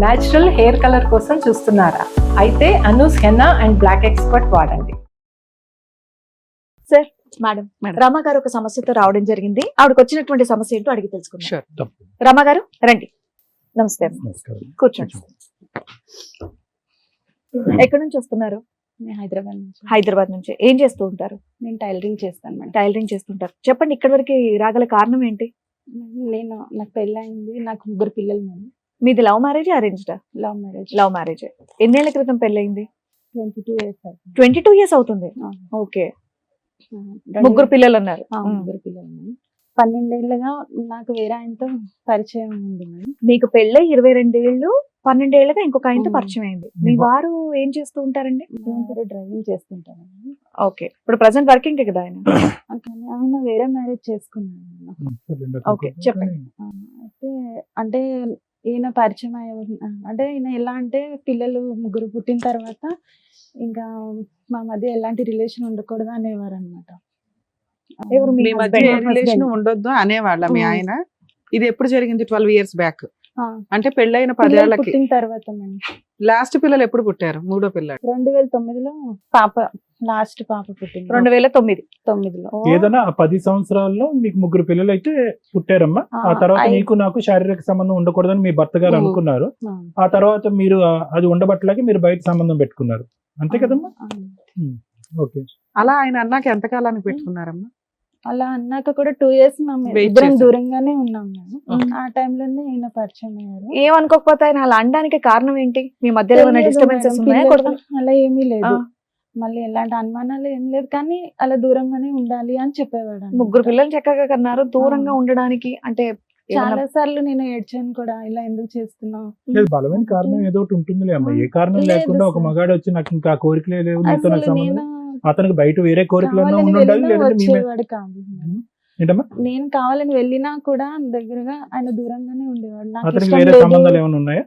Natural hair colour కోసం చూస్తున్నారా? అయితే Anoos henna and black expert వాడండి. సార్, మేడం రమ గారు ఒక సమస్యతో రావడం జరిగింది. ఆవిడకి వచ్చినటువంటి సమస్య ఏంటో అడిగి తెలుసుకుందాం. రమ గారు రండి. నమస్తే అమ్మ. కూర్చోండి. ఎక్కడి నుంచి వస్తున్నారు? హైదరాబాద్ నుంచి. ఏం చేస్తూ ఉంటారు? నేను టైలరింగ్ చేస్తాను మేడం. టైలరింగ్ చేస్తుంటారు. చెప్పండి, ఇక్కడి వరకు రాగల కారణం ఏంటి? నాకు పెళ్ళయింది, నాకు 3 పిల్లలు మేడం. మీది love marriage, arranged? Love marriage. Love marriage. ఎన్నేళ్ల క్రితం పెళ్ళయింది? 22 years అవుతుంది. 22 years అవుతుంది. ఓకే. 3 పిల్లలు ఉన్నారు. 3 పిల్లలు మేడం. 12 ఏళ్ళుగా నాకు వేరే ఆయనతో పరిచయం ఉంది మేడం. మీకు పెళ్ళై 22 ఏళ్ళు, 12 ఏళ్ళగా ఇంకొక ఆయనతో పరిచయం అయింది. మీ వారు ఏం చేస్తూ ఉంటారండి? డ్రైవింగ్ చేస్తుంటాను. ఓకే. ఇప్పుడు ప్రెసెంట్ వర్కింగ్ కదా ఆయన? కానీ ఆయన వేరే మ్యారేజ్ చేసుకున్నాను. ఓకే, చెప్పండి. అయితే అంటే ఈయన పరిచయం అంటే ఈయన ఎలా అంటే పిల్లలు 3 పుట్టిన తర్వాత ఇంకా మా మధ్య ఎలాంటి రిలేషన్ ఉండకూడదు అనేవారు అనమాట. ఎవరు? మీ మధ్య రిలేషన్ ఉండొద్దు అనేవాళ్ళ మీ ఆయన? ఇది ఎప్పుడు జరిగింది? 12 years బ్యాక్. అంటే పెళ్ళైన 10 ఏళ్ళకి పుట్టిన తర్వాత లాస్ట్ పిల్లలు ఎప్పుడు పుట్టారు? 3వ పిల్లలు 2009లో పాప, లాస్ట్ పాప పుట్టింది. 2009లో. ఏదైనా 10 సంవత్సరాల్లో మీకు 3 పిల్లలు అయితే పుట్టారమ్మా. ఆ తర్వాత నీకు నాకు శారీరక సంబంధం ఉండకూడదని మీ భర్త గారు అనుకున్నారు. ఆ తర్వాత మీరు అది ఉండబట్టలాగే మీరు బయట సంబంధం పెట్టుకున్నారు, అంతే కదమ్మా? ఓకే. అలా ఆయన అన్నాక ఎంతకాలానికి పెట్టుకున్నారమ్మా? అలా అన్నాక కూడా 2 years ఇద్దరం దూరంగానే ఉన్నాం మేము. ఆ టైంలోనే ఈయన పరిచయం అయ్యారు. ఏమనుకోకపోతే ఆయన అలా అనడానికి కారణం ఏంటి? మీ మధ్యలో ఏమైనా డిస్టర్బెన్సెస్ ఉన్నాయా? అలా ఏమీ లేదు, మళ్ళీ ఎలాంటి అనుమానాలు ఏం లేదు. కానీ అలా దూరంగానే ఉండాలి అని చెప్పేవాడు. 3 పిల్లలు చక్కగా కన్నారు. దూరంగా ఉండడానికి అంటే చాలా సార్లు నేను ఏడ్చాను కూడా, ఇలా ఎందుకు చేస్తున్నావు? బలమైన కారణం ఏదో ఒకటి ఉంటుందిలే అమ్మా. ఏ కారణం లేకుండా ఒక మగాడు వచ్చి నాకు ఇంకా కోరికలే లేవు నీతో నాకు సంబంధం, అతనికి బయట వేరే కోరికలు వచ్చేవాడు కాదు. ఏంటమ్మా? నేను కావాలని వెళ్ళినా కూడా దగ్గరగా ఆయన దూరంగానే ఉండేవాడు. నాకు అతనికి ఇష్టం వేరే లేదు సంబంధాలు ఏమైనా ఉన్నాయా?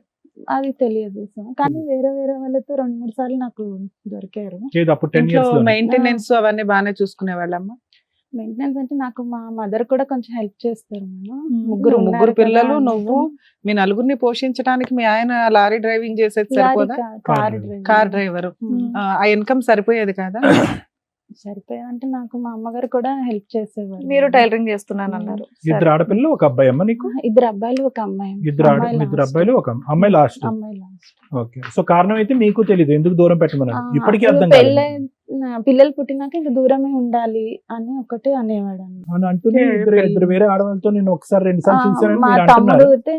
అది తెలియదు సార్. కానీ వేరే వాళ్ళతో 2-3 సార్లు నాకు దొరికారు. అప్పుడు 10 years మెయింటెనెన్స్ అవన్నీ బాగానే చూసుకునే వాళ్ళమ్మా? మెయింటెనెన్స్ అంటే నాకు మా మదర్ కూడా కొంచెం హెల్ప్ చేస్తారు. ముగ్గురు పిల్లలు, నువ్వు, మీ నలుగురిని పోషించడానికి మీ ఆయన లారీ డ్రైవింగ్ చేసేది సరిపోదా? Car driver. ఆ ఇన్కమ్ సరిపోయేది కదా? సరిపోయేదంటే నాకు మా అమ్మగారు కూడా హెల్ప్ చేసేవారు. మీరు టైలరింగ్ చేస్తున్నాను అన్నారు. 2 ఆడపిల్లలు 1 అబ్బాయి అమ్మ నీకు? 2 అబ్బాయిలు 1 అమ్మాయి. 2 అబ్బాయిలు 1 అమ్మాయి లాస్ట్. ఓకే. సో కారణం అయితే మీకు తెలియదు ఎందుకు దూరం పెట్టమన్నారు? ఇప్పటికీ అర్థం కాదు. పిల్లలు పుట్టినాక ఇంకా దూరమే ఉండాలి అని ఒకటే అనేవాడు. అంటూనే ఇద్దరు వేరే ఆడవాళ్ళతో నేను 1-2 సార్లు చూసాను. మా తమ్ముడు అయితే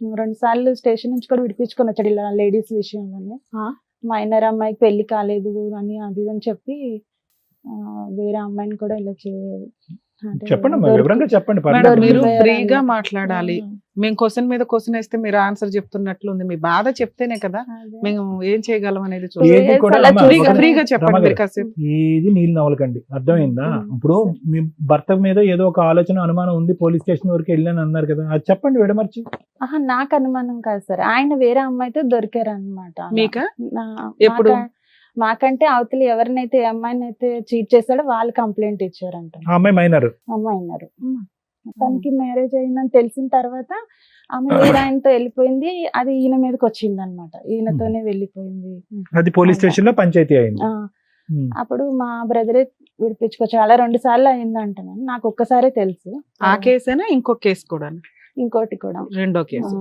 2 సార్లు స్టేషన్ నుంచి కూడా విడిపించుకొని వచ్చాడు ఇలా లేడీస్ విషయంలోనే. మైనర్ అమ్మాయికి పెళ్లి కాలేదు అని అది అని చెప్పి వేరే అమ్మాయిని కూడా ఇలా చెప్పండి, వివరంగా చెప్పండి. మీరు ఫ్రీగా మాట్లాడాలి. మేము క్వశ్చన్ మీద క్వశ్చన్ వేస్తే మీరు ఆన్సర్ చెప్తున్నట్లుంది. మీ బాధ చెప్తేనే కదా మేము ఏం చేయగలం అనేది ఫ్రీగా చెప్పండి. ఏది నీళ్ళు నవ్వలకండి, అర్థమైందా? ఇప్పుడు మీ భర్త మీద ఏదో ఒక ఆలోచన అనుమానం ఉంది, పోలీస్ స్టేషన్ వరకు వెళ్ళాను అన్నారు కదా, అది చెప్పండి విడమర్చి. నాకు అనుమానం కాదు సార్, ఆయన వేరే అమ్మాయితో దొరికారు అనమాట. మీకా? ఎప్పుడు? మాకంటే అవతలి ఎవరినైతే అమ్మాయిని అయితే చీట్ చేశాడో వాళ్ళు కంప్లైంట్ ఇచ్చారంట. అమ్మాయి మైనర్. తనకి మ్యారేజ్ అయిందని తెలిసిన తర్వాత ఆమె వేరే ఆయనతో వెళ్ళిపోయింది. అది ఈయన మీదకి వచ్చింది అనమాట. ఈయనతోనే వెళ్ళిపోయింది. అది పోలీస్ స్టేషన్ లో పంచాయతీ అయింది. అప్పుడు మా బ్రదరే విడిపించుకోవచ్చు. అలా 2 సార్లు అయిందంట. నాకు ఒక్కసారే తెలుసు. ఆ కేసేనా ఇంకో కేసు కూడా? ఇంకోటి కూడా, 2వ కేసు.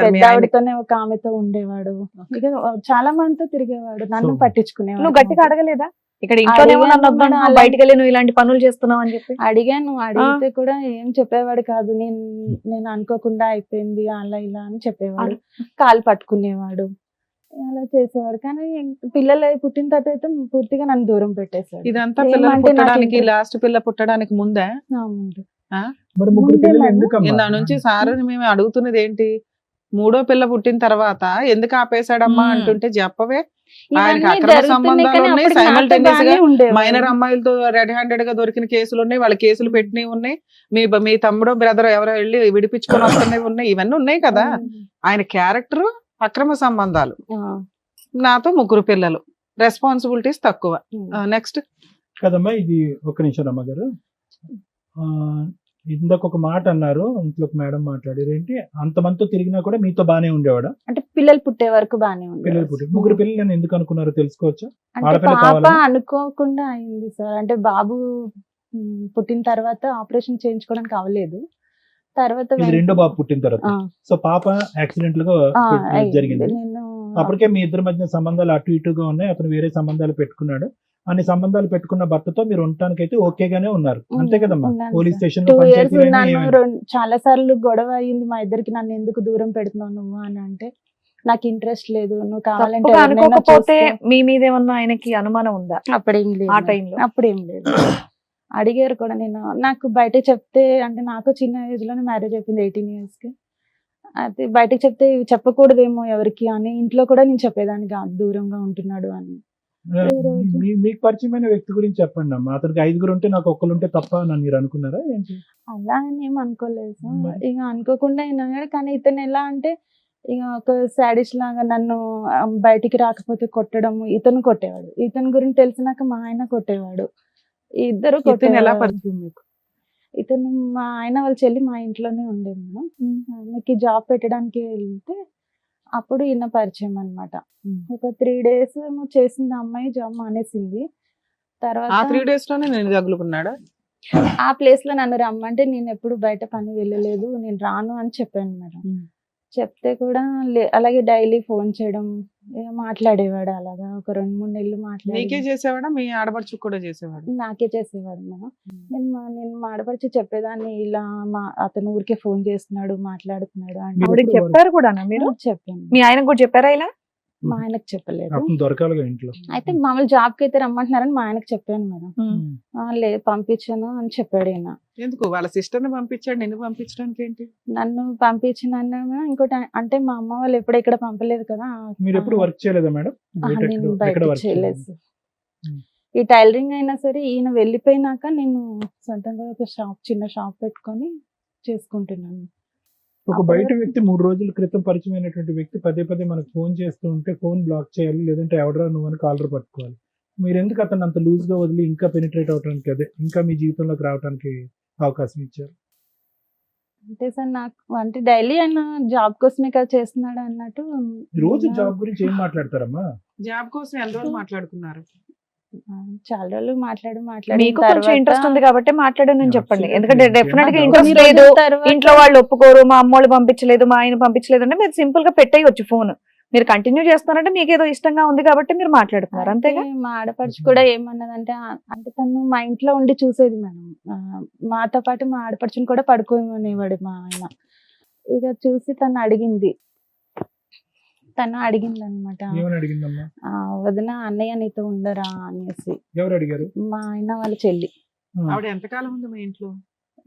పెద్దవాడితోనే ఒక ఆమెతో ఉండేవాడు. చాలా మందితో తిరిగేవాడు. నన్ను పట్టించుకునేవాడు. నువ్వు గట్టిగా అడగలేదా? ఇక్కడ ఇంట్లోనే బయటకు వెళ్ళి నువ్వు ఇలాంటి పనులు చేస్తున్నావు అని చెప్పి అడిగాను. అడిగితే కూడా ఏం చెప్పేవాడు కాదు. నేను అనుకోకుండా అయిపోయింది అలా ఇలా అని చెప్పేవాడు. కాలు పట్టుకునేవాడు, అలా చేసేవాడు. కానీ పిల్లలు పుట్టిన తర్వాత అయితే పూర్తిగా నన్ను దూరం పెట్టేశాడు. ఇదంతా పిల్లలు పుట్టడానికి, లాస్ట్ పిల్ల పుట్టడానికి ముందే? ఇందా నుంచి సార్ మేము అడుగుతున్నది ఏంటి, 3వ పిల్ల పుట్టిన తర్వాత ఎందుకు ఆపేశాడమ్మా అంటుంటే చెప్పవే. ఆయనకి అక్రమ సంబంధాలు ఉన్నాయి, సైమల్టేనియస్ గా మైనర్ అమ్మాయిలతో రెడ్ హ్యాండెడ్ గా దొరికిన కేసులు ఉన్నాయి, వాళ్ళ కేసులు పెట్టినవి ఉన్నాయి, మీ తమ్ముడో బ్రదర్ ఎవరో వెళ్ళి విడిపించుకొని వస్తున్నవి ఉన్నాయి, ఇవన్నీ ఉన్నాయి కదా. ఆయన క్యారెక్టర్ అక్రమ సంబంధాలు, నాతో 3 పిల్లలు, రెస్పాన్సిబిలిటీస్ తక్కువ. నెక్స్ట్ కదమ్మా, ఇది 1 నిమిషం అమ్మగారు. ఇందాక ఒక మాట అన్నారు, ఇంట్లో ఒక మేడం మాట్లాడారు ఏంటి, అంతమందితో తిరిగినా కూడా మీతో బానే ఉండేవాడా? అంటే పిల్లలు పుట్టే వరకు బానే ఉంది. పిల్లలు పుట్టి ముగ్గురు పిల్లలు నేను ఎందుకు అనుకున్నారో తెలుసుకోవచ్చా? అంటే ఆడపిల్ల పాప కావాలా? అనుకోకుండా అయింది సార్. అంటే బాబు పుట్టిన తర్వాత ఆపరేషన్ చేయించుకోవడానికి అవ్వలేదు. తర్వాత ఇది రెండో బాబు పుట్టిన తర్వాత. ఆ, సో పాప యాక్సిడెంట్ గా ఆ, అయింది. జరిగింది. నేను అప్పటికే మీ ఇద్దరి మధ్య సంబంధాలు అటు ఇటుగా ఉన్నాయి, అతను వేరే సంబంధాలు పెట్టుకున్నాడు. అన్ని సంబంధాలు పెట్టుకున్న భర్తతో మీరు ఉండటానికి అయితే ఓకేగానే ఉన్నారు, అంతే కదమ్మా? ఉన్నాను పోలీస్ సార్. స్టేషన్ 2 years ఉన్నాను. చాలా సార్లు గొడవ అయింది మా ఇద్దరికి. నన్ను ఎందుకు దూరం పెడుతున్నావు నువ్వు అని అంటే, నాకు ఇంట్రెస్ట్ లేదు, నువ్వు కావాలంటే తప్పుగా ఎవరినైనా అనుకోకపోతే చూసుకో. మీ మీద ఏమన్నా ఆయనకి అనుమానం ఉందా అప్పుడేం లేదు ఆ టైంలో? అప్పుడేం లేదు. అడిగారు కూడా. నేను నాకు బయట చెప్తే, అంటే నాకు చిన్న ఏజ్ లోనే మ్యారేజ్ అయిపోయింది, 18 years కి. అయితే బయటకు చెప్తే ఇవి చెప్పకూడదేమో ఎవరికి అని ఇంట్లో కూడా నేను చెప్పేదాన్ని కాదు, దూరంగా ఉంటున్నాడు అని. మీకు పరిచయమైన వ్యక్తి గురించి చెప్పండి అమ్మా. అతనికి 5 ఉంటే నాకు ఒక్కరుంటే తప్ప అని మీరు అనుకున్నారా ఏంటి? అలా అని ఏం అనుకోలేదు సార్. మరి? ఇక అనుకోకుండా అయినా కానీ ఇతను ఎలా అంటే ఇక ఒక సాడిస్ట్ లాగా నన్ను బయటికి రాకపోతే కొట్టడం. ఇతను కొట్టేవాడు. ఇతని గురించి తెలిసినాక మా ఆయన కొట్టేవాడు. ఇద్దరు ఇతను ఎలా కొట్టేవారు. పరిచయం మీకు? ఇతను మా ఆయన వాళ్ళ చెల్లి మా ఇంట్లోనే ఉండేది మేడం. ఆమెకి జాబ్ పెట్టడానికి వెళ్తే అప్పుడు ఈయన పరిచయం అన్నమాట. ఒక 3 days ఏమో చేసింది అమ్మాయి, జాబ్ మానేసింది. ఆ తర్వాత 3 days లోనే నేను తగులుకున్నాడా? ఆ ప్లేస్ లో నన్ను రమ్మంటే నేను ఎప్పుడు బయట పని వెళ్ళలేదు, నేను రాను అని చెప్పాను మేడం. చెప్తే కూడా అలాగే డైలీ ఫోన్ చేయడం, ఇక మాట్లాడేవాడు. అలాగా ఒక 2-3 నెలలు నీకే మాట్లాడి చేసేవాడా, మీ ఆడపడుచు కూడా చేసేవాడు? నాకే చేసేవాడు మేడం. నేను మాడపరిచి చెప్పేదాన్ని, ఇలా అతను ఊరికే ఫోన్ చేస్తున్నాడు, మాట్లాడుతున్నాడు అంటే ఆవిడకి చెప్పారు కూడా మీరు? చెప్పాను. మీ ఆయనకు కూడా చెప్పారా ఇలా? మా ఆయనకు చెప్పలేదు. అతను దొరకాలిగా ఇంట్లో. అయితే మామూలు జాబ్ కి అయితే రమ్మంటున్నారని మా ఆయనకు చెప్పాను మేడం. లేదు పంపించాను అని చెప్పాడు ఈయన. ఎందుకు వాళ్ళ సిస్టర్ ని పంపించాడు, నిన్ను పంపించడానికి ఏంటి? నన్ను పంపించిన ఇంకోటి అంటే మా అమ్మ వాళ్ళు ఎప్పుడు ఇక్కడ పంపలేదు కదా. మీరు ఎప్పుడు వర్క్ చేయలేదా మేడం? నేను బయట వర్క్ చేయలేదు. ఉమ్. ఈ టైలరింగ్ అయినా సరే ఈయన వెళ్ళిపోయినాక నేను సొంతంగా ఒక చిన్న షాప్ పెట్టుకొని చేసుకుంటున్నాను. ఒక బయట వ్యక్తి 3 రోజుల క్రితం పరిచయమైనటువంటి వ్యక్తి పదే మనకు ఫోన్ చేస్తూ ఉంటే ఫోన్ బ్లాక్ చేయాలి, లేదంటే ఎవడరా నువ్వు అని కాలర్ పట్టుకోవాలి. మీరు ఎందుకు అతను అంత లూజ్ గా వదిలి ఇంకా పెనిట్రేట్ అవడానికి, అదే ఇంకా మీ జీవితంలోకి రావడానికి అవకాశం ఇచ్చారు? అంటే సార్ నాకు అంటే డైలీ ఆయన జాబ్ కోసమే కదా చేస్తున్నాడు అన్నట్టు. రోజు జాబ్ గురించి ఏం మాట్లాడతారమ్మా? జాబ్ కోసం ఎన్ని రోజులు మాట్లాడుకున్నారు? చాలా రోజులు మాట్లాడి మీకు కొంచెం ఇంట్రెస్ట్ ఉంది కాబట్టి మాట్లాడానని చెప్పండి. Absolutely. ఎందుకంటే డెఫినెట్ గా కొన్ని ఇంట్రెస్ట్ లేదు, ఇంట్లో వాళ్ళు ఒప్పుకోరు, మా అమ్మోళ్ళు పంపించలేదు, మా ఆయన పంపించలేదు అంటే మీరు సింపుల్ గా పెట్టేయచ్చు ఫోన్. మీరు కంటిన్యూ చేస్తున్నారంటే మీకు ఏదో ఇష్టంగా ఉంది కాబట్టి మీరు మాట్లాడుతున్నారు, అంతేగా? మా ఆడపడుచు కూడా ఏమన్నదంటే, అంటే తను మా ఇంట్లో ఉండి చూసేది మేడం. మాతో పాటు మా ఆడపడుచుని కూడా పడుకోమనేవాడు మా ఆయన. ఇక చూసి తను అడిగింది అనమాట, ఏమని అడిగిందమ్మా? వదిన అన్నయ్య నీతో ఉండరా అనేసి. ఎవరు అడిగారు? మా ఆయన వాళ్ళ చెల్లి. ఆవిడ ఎంతకాలం ఉంది మీ ఇంట్లో?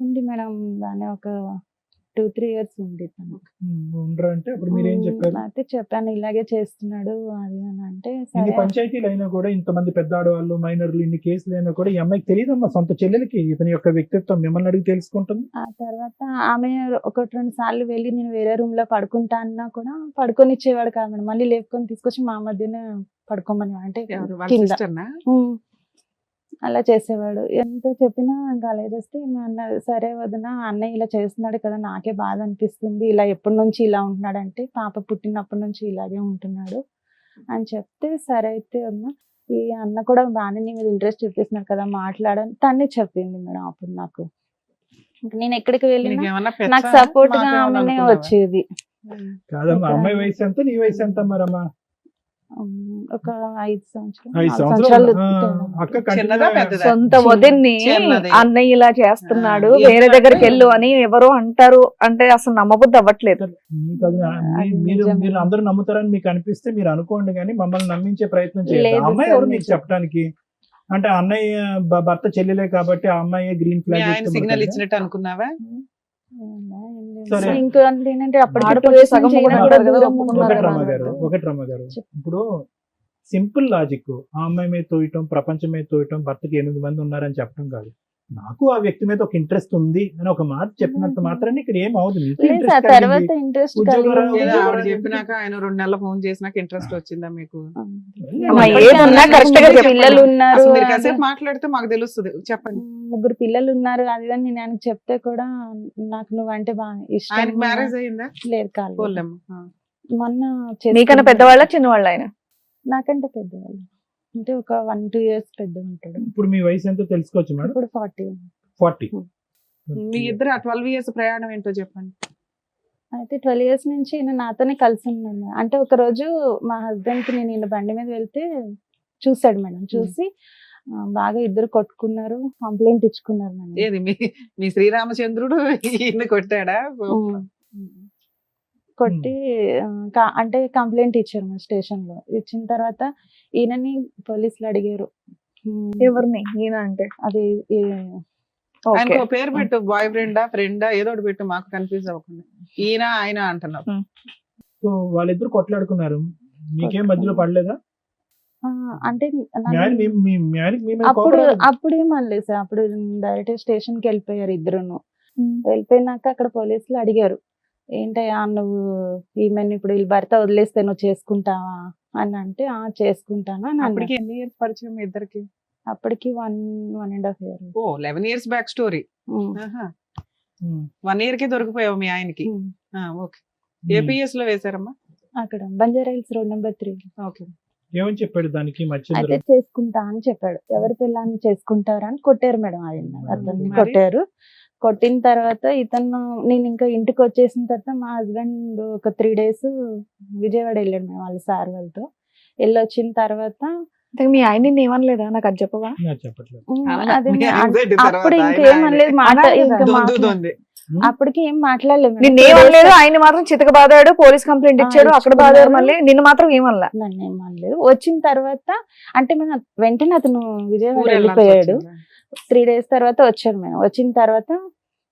ఉంది మేడం, బానే ఒక 2-3 years ఉంది తను. ఉండరా అంటే అప్పుడు మీరు ఏం చెప్పారు? అయితే చెప్పాను ఇలాగే చేస్తున్నాడు అది అని అంటే, ఇన్ని సరే పంచాయతీలు అయినా కూడా, ఇంతమంది పెద్ద ఆడవాళ్ళు, మైనర్లు, ఇన్ని కేసులు అయినా కూడా ఈ అమ్మాయికి తెలియదమ్మా, సొంత చెల్లెలకి ఇతని యొక్క వ్యక్తిత్వం మిమ్మల్ని అడిగి తెలుసుకుంటుంది. ఆ తర్వాత ఆమె 1-2 సార్లు వెళ్ళి నేను వేరే రూమ్ లో పడుకుంటా అన్నా కూడా పడుకొనిచ్చేవాడు కాదు మేడం. మళ్ళీ లేపుకొని తీసుకొచ్చి మా మధ్యనే పడుకోమని, అంటే ఎవరు? వాళ్ళ కింద. సిస్టర్నా? అలా చేసేవాడు. ఎంత చెప్పినా ఇంకా అలా చేస్తే అన్నది, సరే వదిన అన్నయ్య ఇలా చేస్తున్నాడు కదా, నాకే బాధ అనిపిస్తుంది, ఇలా ఎప్పటి నుంచి ఇలా ఉంటున్నాడు అంటే, పాప పుట్టినప్పటి నుంచి ఇలాగే ఉంటున్నాడు అని చెప్తే, సరే అయితే అన్న ఈ అన్న కూడా బాగానే నీ మీద ఇంట్రెస్ట్ చూపిస్తున్నాడు కదా, మాట్లాడని తనే చెప్పింది మేడం. అప్పుడు నాకు నేను ఎక్కడికి వెళ్ళినా నీకేమన్నా నాకు పెచ్చా? సపోర్ట్ గా మాకేమన్నా ఆమెనే అనుకున్నావా? వచ్చేది. కాదమ్మా, అమ్మాయి వయసు ఎంత, నీ వయసు ఎంత మరమ్మా? ఒక 5 సంవత్సరాలు 5 4 సంవత్సరాలు. సంవత్సరాలు అక్క చిన్నదా పెద్దదా? సొంత వదిన్ని చిన్నది. అన్నయ్య ఇలా చేస్తున్నాడు, ఆ, వేరే ఎందుకంటే- దగ్గరికి వెళ్ళు అని ఎవరో అంటారు అంటే అసలు నమ్మబుద్ధి అవ్వట్లేదు. మీకు అది అది మీరు నిజమే. మీరు అందరూ నమ్ముతారని మీకు అనిపిస్తే మీరు అనుకోండి, కానీ మమ్మల్ని నమ్మించే ప్రయత్నం చేయాలి. లేదు అమ్మాయి సార్, ఎవరు మీకు నిజం. చెప్పడానికి? అంటే అన్నయ్య భర్త చెల్లెలే కాబట్టి ఆ అమ్మాయి గ్రీన్ మీ ఆయన ఫ్లాగ్ సిగ్నల్ ఇచ్చినట్టు అనుకున్నావా? సరే. ఇంకా ఏంటంటే అప్పటికి ఆడపడుచు 2 years సగం నుంచి ఈయన మొగుడు కూడా అంటారు కదా, దూరం ఒప్పుకున్నారు ఉన్నాడు ఒకటి అన్నమాట. రమ్మ గారు ఇప్పుడు సింపుల్ లాజిక్, ఆ అమ్మాయి మీద తోయటం, ప్రపంచం మీద తోయటం, భర్తకి 8 మంది ఉన్నారని చెప్పడం కాదు. నాకు ఆ వ్యక్తి మీద ఒక ఇంట్రెస్ట్ ఉంది అని ఒక మాట చెప్పినంత మాత్రాన్ని ఇక్కడ ఏం అవదు. నీకు లేదు interest సార్, కలిగింది. తర్వాత ఇంట్రెస్ట్ ఉద్యోగం ఏదో రాదు. ఆవిడ చెప్పినాక ఆయన 2 నెలల ఫోన్ చేసినాక ఇంట్రెస్ట్ వచ్చిందా మీకు? అమ్మా, ఏదున్నా correct గా చెప్పండి. పిల్లలు ఉన్నారు, అసలు మీరు కాసేపు మాట్లాడితే మాకు తెలుస్తుంది. చెప్పండి. 3 పిల్లలు ఉన్నారు, అది ఇది అని నేను ఆయనకు చెప్తే కూడా నాకు నువ్వంటే బాగా ఇష్టం. ఆయనకి మ్యారేజ్ అయ్యిందా? లేదు కాలేదు. పోలేమ్మా. మొన్న మీకన్నా చేసుకున్నాడు. పెద్దవాళ్ళ చిన్నవాళ్ళ ఆయన? నాకంటే పెద్దవాళ్ళు, అంటే ఒక 1-2 years పెద్ద ఉంటాడు. ఇప్పుడు మీ వయసు ఎంతో తెలుసుకోవచ్చు మేడం? ఇప్పుడు 40. 40. మీ ఇద్దరు 12 years ప్రయాణం ఏంటో చెప్పండి. అయితే 12 years నుంచి ఈయన నాతోనే కలిసి ఉన్నాడు మేడం. అంటే ఒక రోజు మా హస్బెండ్ కి నేను ఈయన బండి మీద వెళ్తే చూసాడు మేడం. చూసి బాగా ఇద్దరు కొట్టుకున్నారు, కంప్లైంట్ ఇచ్చుకున్నారు మేడం. ఏది మీ శ్రీరామచంద్రుడు ఈయన కొట్టాడా? కొట్టి అంటే కంప్లైంట్ ఇచ్చారు మా స్టేషన్ లో. ఇచ్చిన తర్వాత ఈయనని పోలీసులు అడిగారు. ఎవరిని? ఈయన అంటే అది ఆయనకు ఒక పేరు పెట్టు, బాయ్ ఫ్రెండా ఫ్రెండా ఏదో ఒకటి పెట్టు, మాకు కన్ఫ్యూజ్ అవ్వకుండా. ఈయన ఆయన అంటున్నావు. సో వాళ్ళిద్దరు కొట్లాడుకున్నారు, మీకేం మధ్యలో పడలేదా? అంటే అప్పుడు ఏమనలేదు సార్. అప్పుడు డైరెక్ట్ స్టేషన్ కి వెళ్ళిపోయారు ఇద్దరును. వెళ్ళిపోయినాక అక్కడ పోలీసులు అడిగారు, ఏంటయ్యా నువ్వు ఈమెను ఇప్పుడు వీళ్ళ భర్త వదిలేస్తే నువ్వు చేసుకుంటావా అని అంటే, చేసుకుంటాను అని అన్నాడు. అప్పటికి ఎన్ని ఇయర్స్ పరిచయం మీ ఇద్దరికి? అప్పటికి 1.5 years. ఓ 11 years బ్యాక్ స్టోరీ. 1 year కి దొరికిపోయావు మీ ఆయనకి. ఓకే. ఏపీఎస్ లో వేశారమ్మా? అక్కడ Banjara hills road number 3. Okay. ఏమని చెప్పాడు దానికి? అయితే చేసుకుంటా అని చెప్పాడు. ఎవరి పిల్లాన్ని చేసుకుంటారా అని కొట్టారు మేడం. అతన్ని కొట్టారు. కొట్టిన తర్వాత ఇతను, నేను ఇంకా ఇంటికి వచ్చేసిన తర్వాత మా హస్బెండ్ ఒక 3 days విజయవాడ వెళ్ళాడు మేము వాళ్ళ సార్ వాళ్ళతో. వెళ్ళి వచ్చిన తర్వాత మీ ఆయన ఏమనలేదా? నాకు అది చెప్పవా? చెప్పట్లేదు. అదే అప్పుడు ఇంకేమనలేదు, అప్పటికి ఏం మాట్లాడలేదు. నిన్నేమనలేదు, ఆయన మాత్రం చితక బాదాడు, పోలీస్ కంప్లైంట్ ఇచ్చాడు, అక్కడ బాదాడు, మళ్ళీ నిన్ను మాత్రం ఏమనలా? నన్ను ఏమనలేదు. వచ్చిన తర్వాత అంటే మేము వెంటనే అతను విజయవాడ వెళ్ళిపోయాడు. 3 days తర్వాత వచ్చాడు మేడం. వచ్చిన తర్వాత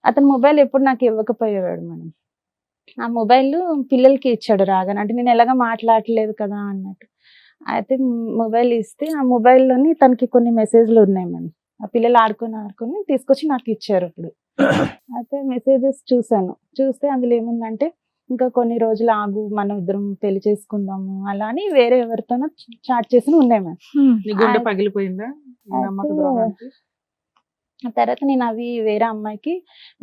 అతను మొబైల్ ఎప్పుడు నాకు ఇవ్వకపోయేవాడు మేడం. ఆ మొబైల్ పిల్లలకి ఇచ్చాడు రాగానే, అంటే నేను ఎలాగా మాట్లాడలేదు కదా అన్నట్టు. అయితే మొబైల్ ఇస్తే ఆ మొబైల్లోని తనకి కొన్ని మెసేజ్లు ఉన్నాయి మేడం. ఆ పిల్లలు ఆడుకొని తీసుకొచ్చి నాకు ఇచ్చారు. ఇప్పుడు అయితే మెసేజెస్ చూసాను. చూస్తే అందులో ఏముందంటే, ఇంకా కొన్ని రోజులు ఆగు, మనం ఇద్దరం పెళ్లి చేసుకుందాము అలా అని వేరే ఎవరితోనో చాట్ చేసి ఉన్నాయి మేడం. నీ గుండె పగిలిపోయిందా? తర్వాత నేను అవి వేరే అమ్మాయికి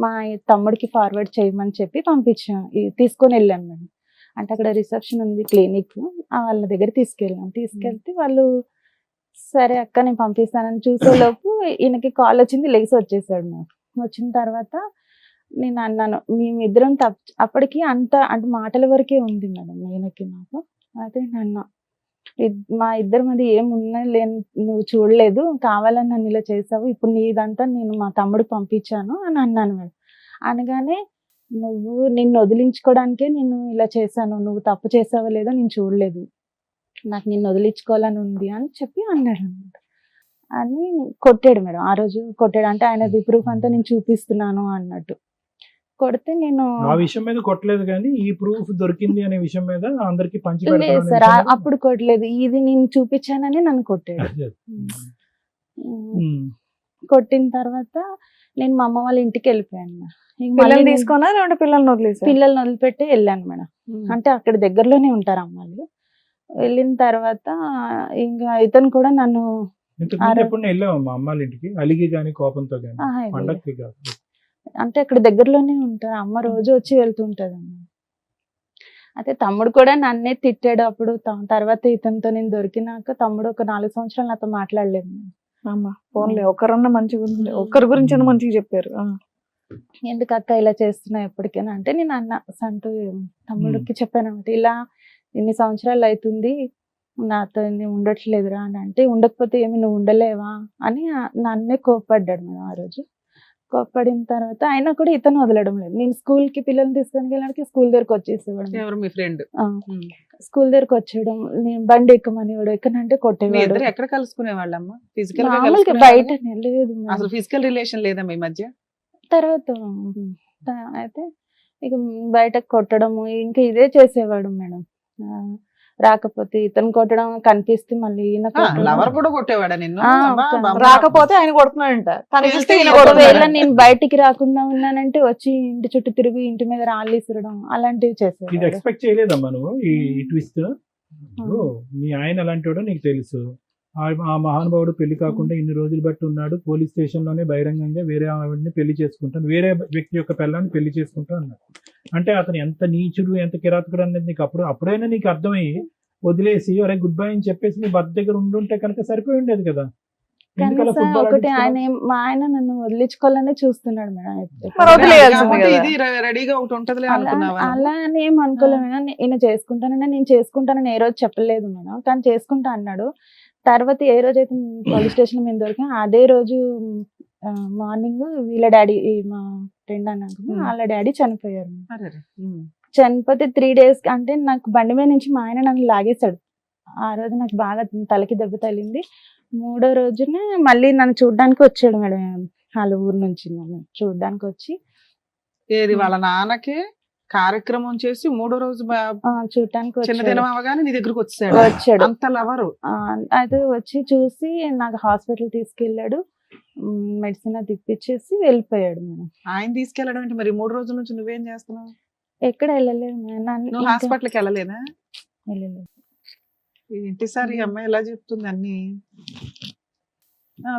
మా తమ్ముడికి ఫార్వర్డ్ చేయమని చెప్పి పంపించాను, తీసుకొని వెళ్ళాను మేడం. అంటే అక్కడ రిసెప్షన్ ఉంది క్లినిక్, వాళ్ళ దగ్గర తీసుకెళ్తే వాళ్ళు సరే అక్క నేను పంపిస్తానని చూసేలోపు ఈయనకి కాల్ వచ్చింది, లెగిసి వచ్చేసాడు మేడం. వచ్చిన తర్వాత నేను అన్నాను, మేమిద్దరం అప్పటికి అంత అంటే మాటల వరకే ఉంది మేడం ఈయనకి నాకు. అయితే నన్ను మా ఇద్దరి మధ్య ఏమున్నా లేని నువ్వు చూడలేదు, కావాలని నన్ను ఇలా చేసావు, ఇప్పుడు నీదంతా నేను మా తమ్ముడికి పంపించాను అని అన్నాను మేడం. అనగానే నిన్ను వదిలించుకోవడానికే నేను ఇలా చేశాను, నువ్వు తప్పు చేసావో లేదో నేను చూడలేదు, నాకు నిన్ను వదిలించుకోవాలని ఉంది అని చెప్పి అన్నాడు అనమాట. అని కొట్టాడు మేడం. ఆ రోజు కొట్టాడు. అంటే ఆయనది ప్రూఫ్ అంతా నేను చూపిస్తున్నాను అన్నట్టు కొడితే, నేను ఆ విషయం మీద కొట్టలేదు కానీ ఈ ప్రూఫ్ దొరికింది అనే విషయం మీద అందరికి పంచి లేదు సార్, అప్పుడు కొట్టలేదు, ఇది నేను చూపించానని నన్ను కొట్టాడు. కొట్టిన తర్వాత నేను మా అమ్మ వాళ్ళ ఇంటికి వెళ్ళిపోయాను. పిల్లల్ని తీసుకున్నా లేదంటే పిల్లల్ని వదిలేసి? పిల్లల్ని వదిలిపెట్టి వెళ్ళాను మేడం. అంటే అక్కడ దగ్గరలోనే ఉంటారు అమ్మాయిలు. వెళ్ళిన తర్వాత ఇంకా ఇతను కూడా నన్ను వెళ్ళాము మా అమ్మాళ్ళ ఇంటికి, అలిగి గానీ కోపంతో గానీ, పండక్కి కాదు, అంటే అక్కడ దగ్గరలోనే ఉంటారు, అమ్మ రోజు వచ్చి వెళ్తుంటది అమ్మ. అయితే తమ్ముడు కూడా నన్నే తిట్టాడు అప్పుడు. తర్వాత ఇతనితో నేను దొరికినాక తమ్ముడు ఒక 4 సంవత్సరాలు నాతో మాట్లాడలేదు. అమ్మా ఫోన్లే ఒకరన్నా మంచిగా ఉంది, ఒక్కరి గురించి మంచిగా చెప్పారు. ఎందుకు అక్క ఇలా చేస్తున్నా ఎప్పటికైనా అంటే, నేను అన్న సంటూ తమ్ముడికి చెప్పాను అనమాట, ఇలా ఇన్ని సంవత్సరాలు అవుతుంది నాతో ఉండట్లేదురా అని అంటే, ఉండకపోతే ఏమి నువ్వు ఉండలేవా అని నన్నే కోప్పడ్డాడు మేడం. ఆ రోజు కోప్పడిన తర్వాత అయినా కూడా ఇతను వదలడం లేదు. నేను స్కూల్ కి పిల్లల్ని తీసుకొని వెళ్ళడానికి స్కూల్ దగ్గరకు వచ్చేసేవాడు. మీ ఫ్రెండ్ స్కూల్ దగ్గరకు వచ్చేయడం, నేను బండి ఎక్కమని వాడు ఎక్కనంటే కొట్టేవాడు. ఎక్కడ కలుసుకునే వాళ్ళమ్మా? ఫిజికల్ బయట లేదు, అసలు ఫిజికల్ రిలేషన్ లేదా మీ మధ్య? తర్వాత అయితే ఇక బయట కొట్టడము ఇంకా ఇదే చేసేవాడు మేడం. రాకపోతే ఇతను కొట్టడం కనిపిస్తే మళ్ళీ ఈయన కొట్టడం. లవర్ కూడా కొట్టేవాడా నిన్ను? ఆ, అబ్బా, ఒక- బామ్మ. రాకపోతే ఆయన కొడుతున్నాడంట, కనిపిస్తే ఈయన ఒకవేళ ఒకవేళ కొడుతున్నాడు. నేను బయటికి రాకుండా ఉన్నానంటే వచ్చి ఇంటి చుట్టూ తిరిగి ఇంటి మీద రాళ్ళు ఇసరడం అలాంటివి ఇది చేసేవాడు. ఎక్స్పెక్ట్ చేయలేదమ్మా నువ్వు ఈ ట్విస్ట్? మీ ఆయన అలాంటి వాడో నీకు తెలుసు. ఆ మహానుభావుడు పెళ్లి కాకుండా ఇన్ని రోజులు బట్టి ఉన్నాడు, పోలీస్ స్టేషన్ లోనే బహిరంగంగా వేరే ఆవిడని పెళ్లి చేసుకుంటాను, వేరే వ్యక్తి యొక్క పిల్లాన్ని పెళ్లి చేసుకుంటా అన్నాడు. అంటే అతను ఎంత నీచుడు, ఎంత కిరాతకుడు అనేది నీకు అప్పుడైనా నీకు అర్థమయ్యి వదిలేసి అరే గుడ్ బై అని చెప్పేసి నీ భర్త దగ్గర ఉండుంటే కనుక సరిపోయి ఉండేది కదా. ఎందుకలా కనీసం ఫుట్బాల్ ఒకటి ఆడించుకున్నావు? మా ఆయన నన్ను వదిలించుకోవాలనే చూస్తున్నాడు మేడం. మరి వదిలేయాల్సింది కాకపోతే కదా. ఇది రెడీగా ఒకటి ఉంటదిలే అనుకున్నావా? అలా అని ఏం అనుకోలేదు మేడం. ఈయన చేసుకుంటానని నేను చేసుకుంటానని ఏ రోజు చెప్పలేదు మేడం, కానీ చేసుకుంటా అన్నాడు. తర్వాత ఏ రోజు అయితే పోలీస్ స్టేషన్ మీద దొరికా అదే రోజు మార్నింగ్ వీళ్ళ డాడీ, మా ఫ్రెండ్ అన్నాక వాళ్ళ డాడీ చనిపోయారు. అరెరే. చనిపోతే 3 days అంటే నాకు బండి మీద నుంచి మా ఆయన నన్ను లాగేశాడు. ఆ రోజు నాకు బాగా తలకి దెబ్బ తగిలింది. 3వ రోజున మళ్ళీ నన్ను చూడ్డానికి వచ్చాడు మేడం, వాళ్ళ ఊరు నుంచి నన్ను చూడ్డానికి వచ్చి ఏది వాళ్ళ నాన్నకి కార్యక్రమం చేసి 3వ రోజు చూడటానికి చిన్న వచ్చాడు. దినం అవగానే నీ దగ్గరకు వచ్చాడు. అంత లవరు. అయితే వచ్చి చూసి నాకు హాస్పిటల్ తీసుకెళ్ళాడు, మెడిసిన్ అది ఇప్పించేసి వెళ్ళిపోయాడు మేడం. ఆయన తీసుకెళ్ళడం అంటే మరి 3 రోజుల నుంచి నువ్వేం చేస్తున్నావు? ఎక్కడ వెళ్ళలేదు మేడం. నువ్వు హాస్పిటల్కి వెళ్ళలేదా? వెళ్ళలేదు. ఏంటి సార్ ఈ అమ్మాయి ఎలా చెప్తుంది అన్ని?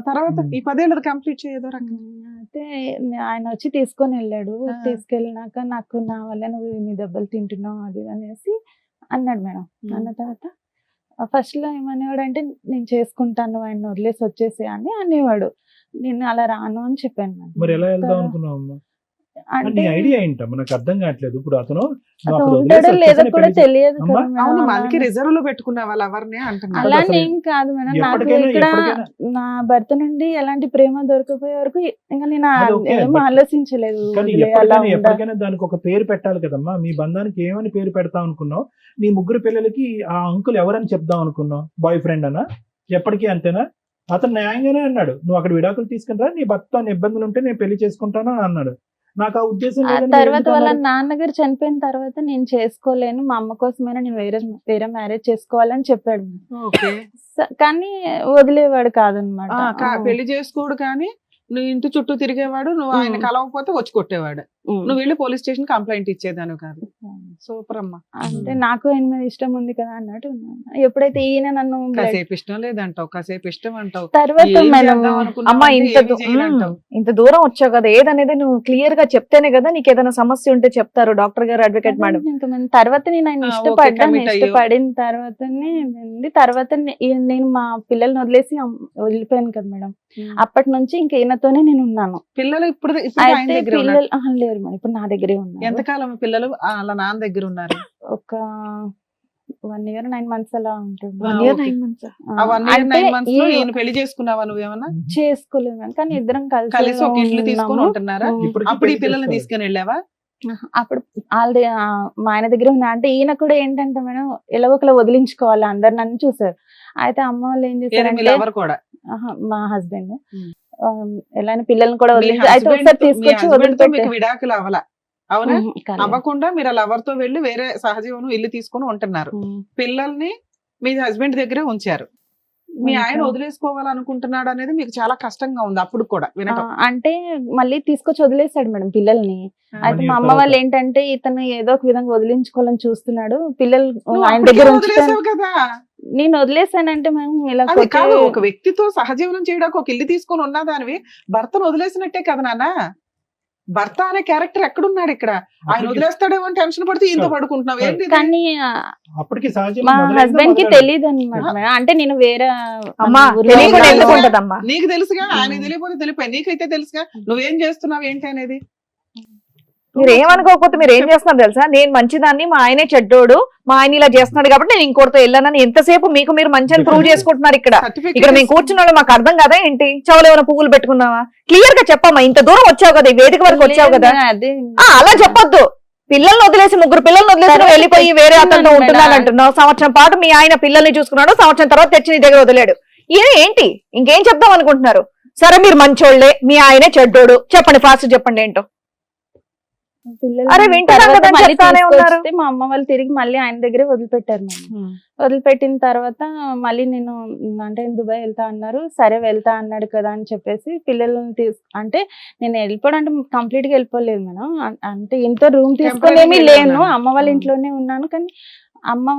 తర్వాత ఈ 10 ఏళ్ళది కంప్లీట్ చేయదో రకంగా. అయితే ఆయన వచ్చి తీసుకొని వెళ్ళాడు. ఆ. తీసుకెళ్ళినాక నాకు నా వల్ల నువ్వు ఇన్ని దెబ్బలు తింటున్నావు అది అనేసి అన్నాడు మేడం. అన్న తర్వాత ఫస్ట్ లో ఏమనేవాడు అంటే నేను చేసుకుంటాను, ఆయన వదిలేసి వచ్చేసి అని అనేవాడు. నేను అలా రాను అని చెప్పాను మేడం. మరి ఎలా వెళ్దాం అనుకున్నావు అమ్మా? అంటే నీ ఐడియా ఏంటమ్మా? నాకు అర్థం కావట్లేదు. ఇప్పుడు అతను నువ్వు అతను అక్కడ ఉంటాడో వదిలేసి లేదో వచ్చేసానే కూడా పెళ్లి తెలియదు అమ్మా, కదా మేడం. అవును, అలా మనకి రిజర్వ్ లో పెట్టుకున్న వాళ్ళు ఎవరిని అంటున్నారు. అలా అసలు ఏం కాదు మేడం. నాకు ఎప్పటికైనా ఇక్కడ ఎప్పటికైనా నా భర్త నుండి ఎలాంటి ప్రేమ దొరకపోయే వరకు ఇంకా నేను అది ఓకే, ఏం but ఆలోచించలేదు. కానీ వదిలే అలా ఎప్పటికైనా ఉండాలి. ఎప్పటికైనా దానికి ఒక పేరు పెట్టాలి కదమ్మా. మీ బంధానికి ఏమని పేరు పెడతాం అనుకున్నావు? నీ 3 పిల్లలకి ఆ అంకుల్ ఎవరని చెప్దాం అనుకున్నావు? బాయ్ ఫ్రెండ్ అనా? ఎప్పటికీ అంతేనా? అతను న్యాయంగానే అన్నాడు, నువ్వు అక్కడ విడాకులు తీసుకుని రా, నీ భర్త ఇబ్బందులు ఉంటే నేను పెళ్లి చేసుకుంటాను అని అన్నాడు. నాకు ఆ ఉద్దేశం ఆ లేదని మీరు తర్వాత ఎందుకు వాళ్ళ అన్నారు? నాన్నగారు చనిపోయిన తర్వాత నేను చేసుకోలేను, మా అమ్మ కోసమైనా నేను వేరే మ్యారేజ్ చేసుకోవాలని చెప్పాడు. ఓకే. కానీ వదిలేవాడు కాదనమాట. పెళ్లి చేసుకోడు కానీ నువ్వు ఇంటి చుట్టూ తిరిగేవాడు, నువ్వు ఆయన కలవకపోతే వచ్చి కొట్టేవాడు, నువ్వు వెళ్ళి పోలీస్ స్టేషన్ కంప్లైంట్ ఇచ్చేదాను కాదు. సూపర్ అమ్మా. అంటే నాకు ఆయన మీద ఇష్టం ఉంది కదా అన్నట్టు ఉన్నాను. ఎప్పుడైతే ఈయన నన్ను కాసేపు ఇష్టం లేదంటావు, కాసేపు ఇష్టం అంటావు. తర్వాత ఏం మేడం చేద్దాం అనుకున్నావు అమ్మా అంటే ఇంత ఏమీ చేయనంటావు. ఇంత దూరం వచ్చావు కదా, ఏదనేది నువ్వు క్లియర్ గా చెప్తేనే కదా నీకు ఏదైనా సమస్య ఉంటే చెప్తారు డాక్టర్ గారు, అడ్వకేట్ మేడం. తర్వాత నేను ఆయన ఓకే, ఇష్టపడ్డాను. commit అయ్యావు. ఇష్టపడిన తర్వాత నేను మా పిల్లల్ని వదిలేసి వెళ్ళిపోయాను కదా మేడం. అప్పటి నుంచి ఇంకా ఈయనతోనే నేను ఉన్నాను. పిల్లలు ఇప్పుడు ఆయన అయితే దగ్గర ఉన్నారు. పిల్లలు లేరు మేడం, ఇప్పుడు నా దగ్గరే ఉన్నారు. ఎంతకాలం పిల్లలు వాళ్ళ నాన్న దగ్గర ఉన్నారు? ఒక 1 year 9 months అలా ఉంటుంది. 1 year ఓకే. 9 months. ఆ 1 year అంటే 9 months లో ఈ- ఈయన పెళ్లి చేసుకున్నావా నువ్వేమన్నా? చేసుకోలేదు మేడం, కానీ ఇద్దరం కలిసి ఒక ఇల్లు తీసుకొని ఉన్నాము. ఉంటున్నారా? ఇప్పటికీ అప్పుడు ఈ పెళ్లి పిల్లల్ని చేసుకోవాలి. తీసుకొని వెళ్ళావా? అప్పుడు వాళ్ళది మా ఆయన దగ్గర ఉన్నా. అంటే ఈయన కూడా ఏంటంటే మేడం ఎలాగో ఒకలా వదిలించుకోవాలి, అందరు నన్ను చూసారు. అయితే అమ్మ వాళ్ళు ఏం ఏది మీ చేశారంటే lover కూడా? మా హస్బెండ్ ఉమ్. ఎలా పిల్లల్ని కూడా మీ వదిలించి అయితే husband ఒకసారి తో- మీ తీసుకొచ్చి husband తో వదిలిపెట్టే మీకు విడాకులు అవ్వాల? అవునా? అవ్వకుండా మీరు ఆ లవర్ తో వెళ్ళి వేరే సహజీవనం ఇల్లు తీసుకొని ఉంటున్నారు. పిల్లల్ని మీ హస్బెండ్ దగ్గరే ఉంచారు. మీ ఆయన వదిలేసుకోవాలనుకుంటున్నాడు అనేది మీకు చాలా కష్టంగా ఉంది అప్పుడు కూడా వినటం. అంటే మళ్ళీ తీసుకొచ్చి వదిలేసాడు మేడం పిల్లల్ని. అయితే One మా year అమ్మ వాళ్ళు తర్వాత. ఏంటంటే ఇతను ఏదో ఒక విధంగా వదిలించుకోవాలని చూస్తున్నాడు, పిల్లలు నువ్వు ఆయన అప్పటికే దగ్గర ఉంచుతాను. వదిలేసావు కదా. నేను వదిలేసానంటే మేము ఇలా అది కొట్టి- కాదు, ఒక వ్యక్తితో సహజీవనం చేయడానికి ఒక ఇల్లు తీసుకొని ఉన్నదానివి భర్తను వదిలేసినట్టే కదా నాన్న. భర్త అనే క్యారెక్టర్ ఎక్కడున్నాడు ఇక్కడ? ఆయన వదిలేస్తాడేమో అని టెన్షన్ పడుతూ ఇంత పడుకుంటున్నావు ఏంటి ఇది? కానీ అప్పటికి సహజంగా మా మొదలైందా హస్బెండ్ కి మొదలైందా? తెలియదు అనమాట. అంటే నేను వేరే అమ్మా ఊర్లో తెలియకుండా తెలియదు. ఎందుకు ఉంటదమ్మా? నీకు తెలుసుగా, ఆయన తెలియకపోతే తెలిపాయి, నీకైతే తెలుసుగా నువ్వేం చేస్తున్నావు ఏంటి అనేది. మీరు ఏమనుకోకపోతే మీరు ఏం చేస్తున్నారు తెలుసా? నేను మంచిదాన్ని, మా ఆయనే చెడ్డోడు, మా ఆయన ఇలా చేస్తున్నాడు కాబట్టి నేను ఇంకోటితో వెళ్ళానని ఎంతసేపు మీకు మీరు మంచి అని ప్రూవ్ చేసుకుంటున్నారు ఇక్కడ. ఇక్కడ మేము కూర్చున్నాడు మాకు అర్థం కదా ఏంటి? చెవులు ఏమైనా పువ్వులు పెట్టుకున్నావా? క్లియర్ గా చెప్పమ్మా, ఇంత దూరం వచ్చావు కదా, ఈ వేదిక వరకు వచ్చావు కదా, అదే అలా చెప్పొద్దు. పిల్లల్ని వదిలేసి 3 పిల్లల్ని వదిలేసి నువ్వు వెళ్ళిపోయి వేరే అతనితో ఉంటున్నాను అంటున్నావు. సంవత్సరం పాటు మీ ఆయన పిల్లల్ని చూసుకున్నాడు, సంవత్సరం తర్వాత తెచ్చి నీ దగ్గర వదిలేడు. ఏంటి ఇంకేం చెప్దాం అనుకుంటున్నారు? సరే మీరు మంచోళ్లే, మీ ఆయనే చెడ్డోడు, చెప్పండి ఫాస్ట్ చెప్పండి ఏంటో. పిల్లలు అరే వింటున్నాం తర్వాత కదా, మళ్ళీ చెప్తానే ఉన్నారు. తీసుకొస్తే మా అమ్మ వాళ్ళు తిరిగి మళ్ళీ ఆయన దగ్గరే వదిలిపెట్టారు మేడం. వదిలిపెట్టిన తర్వాత మళ్ళీ నేను అంటే దుబాయ్ వెళ్తా అన్నారు, సరే వెళ్తా అన్నాడు కదా అని చెప్పేసి పిల్లల్ని అంటే నేను వెళ్ళిపోవడం అంటే కంప్లీట్ గా వెళ్ళిపోలేదు మేడం. అంటే ఇంట్లో రూమ్ తీసుకొని ఏమీ లేను, అమ్మ వాళ్ళ ఇంట్లోనే ఉన్నాను. కానీ అమ్మ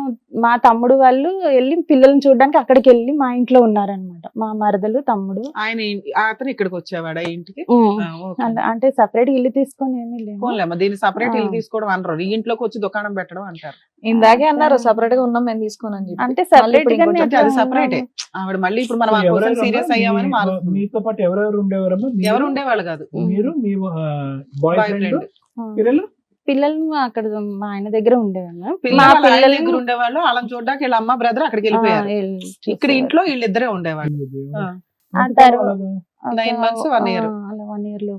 మా తమ్ముడు వాళ్ళు వెళ్ళి పిల్లల్ని చూడడానికి అక్కడికి వెళ్ళి మా ఇంట్లో ఉన్నారనమాట, మా మరదలు తమ్ముడు. ఆయన అతను ఇక్కడికి వచ్చేవాడా ఇంటికి? అంటే సపరేట్ ఇల్లు తీసుకొని ఏమీ లేదు. పోన్లేమ్మా, దీన్ని సపరేట్ ఇల్లు తీసుకోవడం అనరు, ఈ ఇంట్లోకి వచ్చి దుకాణం పెట్టడం అంటారు. ఇందాకే అన్నారు సపరేట్ గా ఉన్నాం మేము తీసుకోనని. అంటే సపరేట్ అది సపరేటే. ఆవిడ మళ్ళీ ఇప్పుడు మనం సీరియస్ అయ్యామని మారుతుంది. మీతో పాటు ఎవరెవరు ఉండేవారమ్మా? ఎవరు ఉండేవాళ్ళు కాదు, మీరు, మీ బాయ్ ఫ్రెండ్, పిల్లలు? పిల్లలు అక్కడ మా ఆయన దగ్గర ఉండేవాళ్ళు. మా పిల్లల దగ్గర ఉండేవాళ్ళు. అలా చూడడానికి వీళ్ళ అమ్మ బ్రదర్ అక్కడికి వెళ్ళిపోయారు. ఇక్కడ ఇంట్లో వీళ్ళిద్దరే ఉండేవాళ్ళు. ఆ తర్వాత 9 months 1 year. అలా 1 year లో